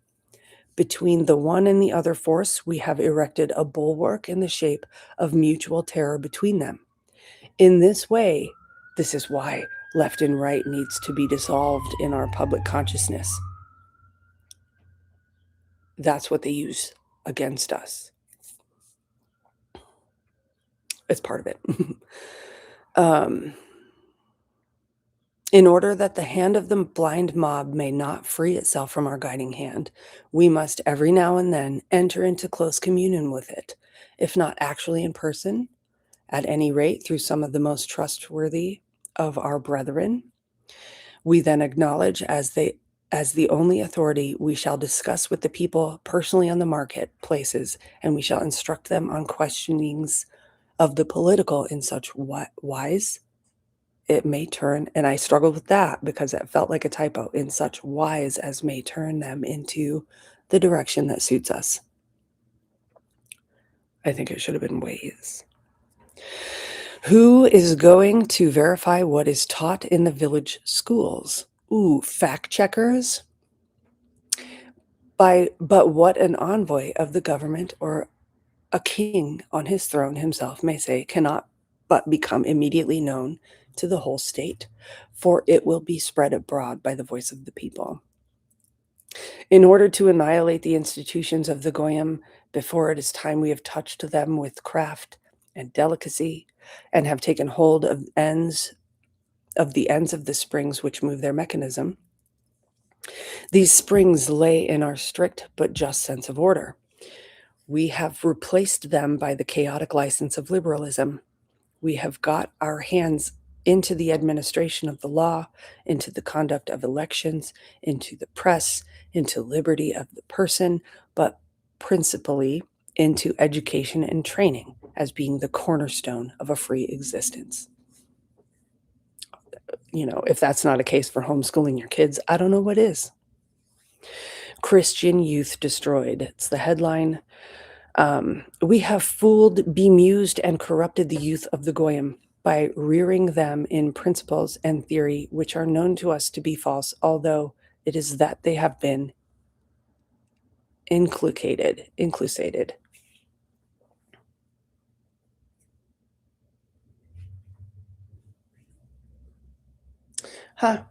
Between the one and the other force, we have erected a bulwark in the shape of mutual terror between them. In this way, this is why left and right needs to be dissolved in our public consciousness. That's what they use against us. It's part of it. In order that the hand of the blind mob may not free itself from our guiding hand, we must every now and then enter into close communion with it, if not actually in person, at any rate through some of the most trustworthy of our brethren. We then acknowledge as the only authority, we shall discuss with the people personally on the marketplaces, and we shall instruct them on questionings of the political in such wise it may turn, and I struggled with that because it felt like a typo, in such wise as may turn them into the direction that suits us. I think it should have been ways. Who is going to verify what is taught in the village schools? Ooh, fact checkers? But what an envoy of the government or a king on his throne himself may say cannot but become immediately known to the whole state, for it will be spread abroad by the voice of the people. In order to annihilate the institutions of the Goyim, before it is time we have touched them with craft and delicacy, and have taken hold of the ends of the springs which move their mechanism. These springs lay in our strict but just sense of order. We have replaced them by the chaotic license of liberalism. We have got our hands into the administration of the law, into the conduct of elections, into the press, into liberty of the person, but principally into education and training as being the cornerstone of a free existence. You know, if that's not a case for homeschooling your kids, I don't know what is. Christian youth destroyed. It's the headline. We have fooled, bemused, and corrupted the youth of the Goyim by rearing them in principles and theory which are known to us to be false, although it is that they have been inclusated. Huh.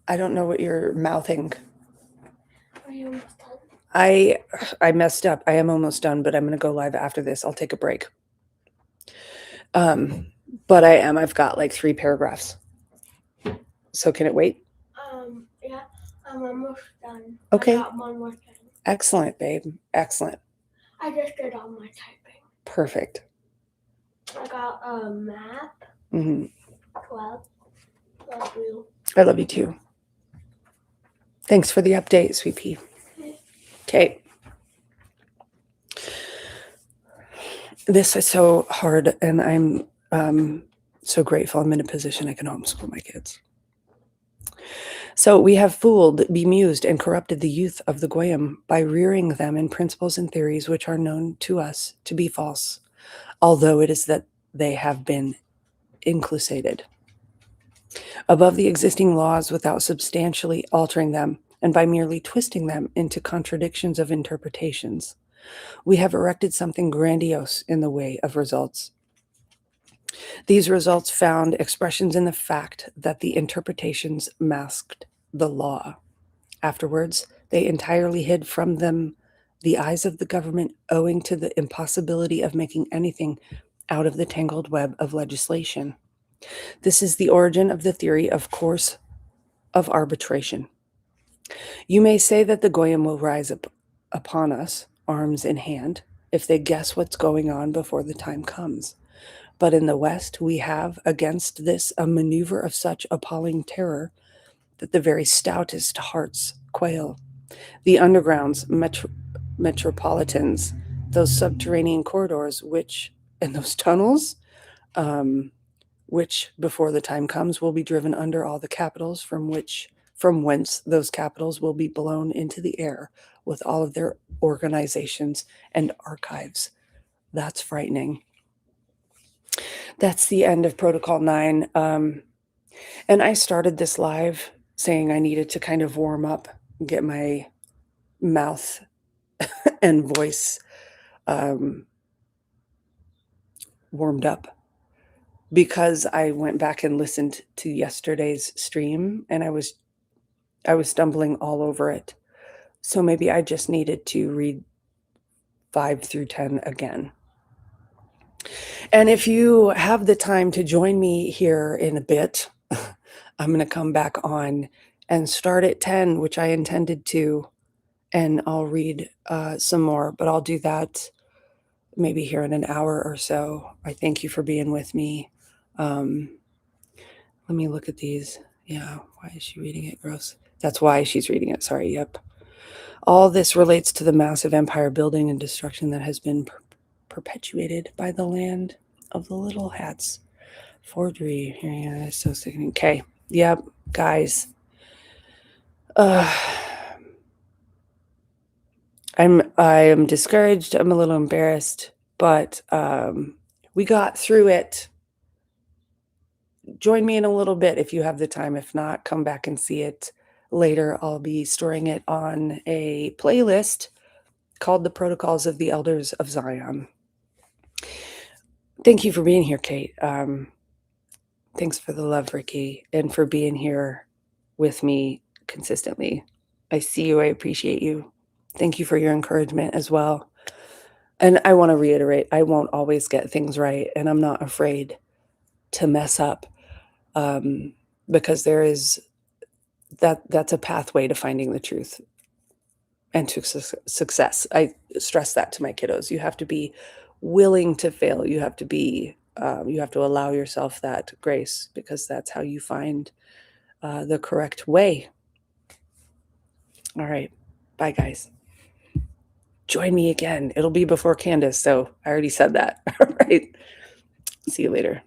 I don't know what you're mouthing. Are you almost done? I messed up. I am almost done, but I'm going to go live after this. I'll take a break. But I've got like 3 paragraphs. So can it wait? Yeah, I'm almost done. Okay. I got one more thing. Excellent, babe. Excellent. I just did all my typing. Perfect. I got a map. 12. Love you. I love you too. Thanks for the update, Sweet Pea. Okay. This is so hard, and I'm so grateful I'm in a position I can homeschool my kids. So we have fooled, bemused, and corrupted the youth of the Goyim by rearing them in principles and theories which are known to us to be false, although it is that they have been inclusated above the existing laws without substantially altering them, and by merely twisting them into contradictions of interpretations. We have erected something grandiose in the way of results. These results found expressions in the fact that the interpretations masked the law. Afterwards, they entirely hid from them the eyes of the government, owing to the impossibility of making anything out of the tangled web of legislation. This is the origin of the theory of course of arbitration. You may say that the Goyim will rise up upon us, arms in hand, if they guess what's going on before the time comes. But in the West, we have against this a maneuver of such appalling terror that the very stoutest hearts quail. The undergrounds, metropolitans, those subterranean corridors, and those tunnels, which before the time comes will be driven under all the capitals from whence those capitals will be blown into the air with all of their organizations and archives. That's frightening. That's the end of Protocol 9. And I started this live saying I needed to kind of warm up, get my mouth and voice warmed up, because I went back and listened to yesterday's stream and I was stumbling all over it. So maybe I just needed to read 5 through 10 again. And if you have the time to join me here in a bit, I'm going to come back on and start at 10, which I intended to, and I'll read some more, but I'll do that maybe here in an hour or so. I thank you for being with me. Let me look at these. Yeah, why is she reading it? Gross. That's why she's reading it. Sorry, yep. All this relates to the massive empire building and destruction that has been perpetuated by the land of the little hats. Forgery. Yeah, it's so sickening. Okay. Yep, guys. I am discouraged. I'm a little embarrassed, but we got through it. Join me in a little bit if you have the time. If not, come back and see it later. I'll be storing it on a playlist called The Protocols of the Elders of Zion. Thank you for being here, Kate. Thanks for the love, Ricky, and for being here with me consistently. I see you. I appreciate you. Thank you for your encouragement as well. And I want to reiterate, I won't always get things right, and I'm not afraid to mess up, because there is that's a pathway to finding the truth and to success. I stress that to my kiddos. You have to be willing to fail. You have to allow yourself that grace, because that's how you find the correct way. All right. Bye, guys. Join me again. It'll be before Candace, so I already said that. All right. See you later.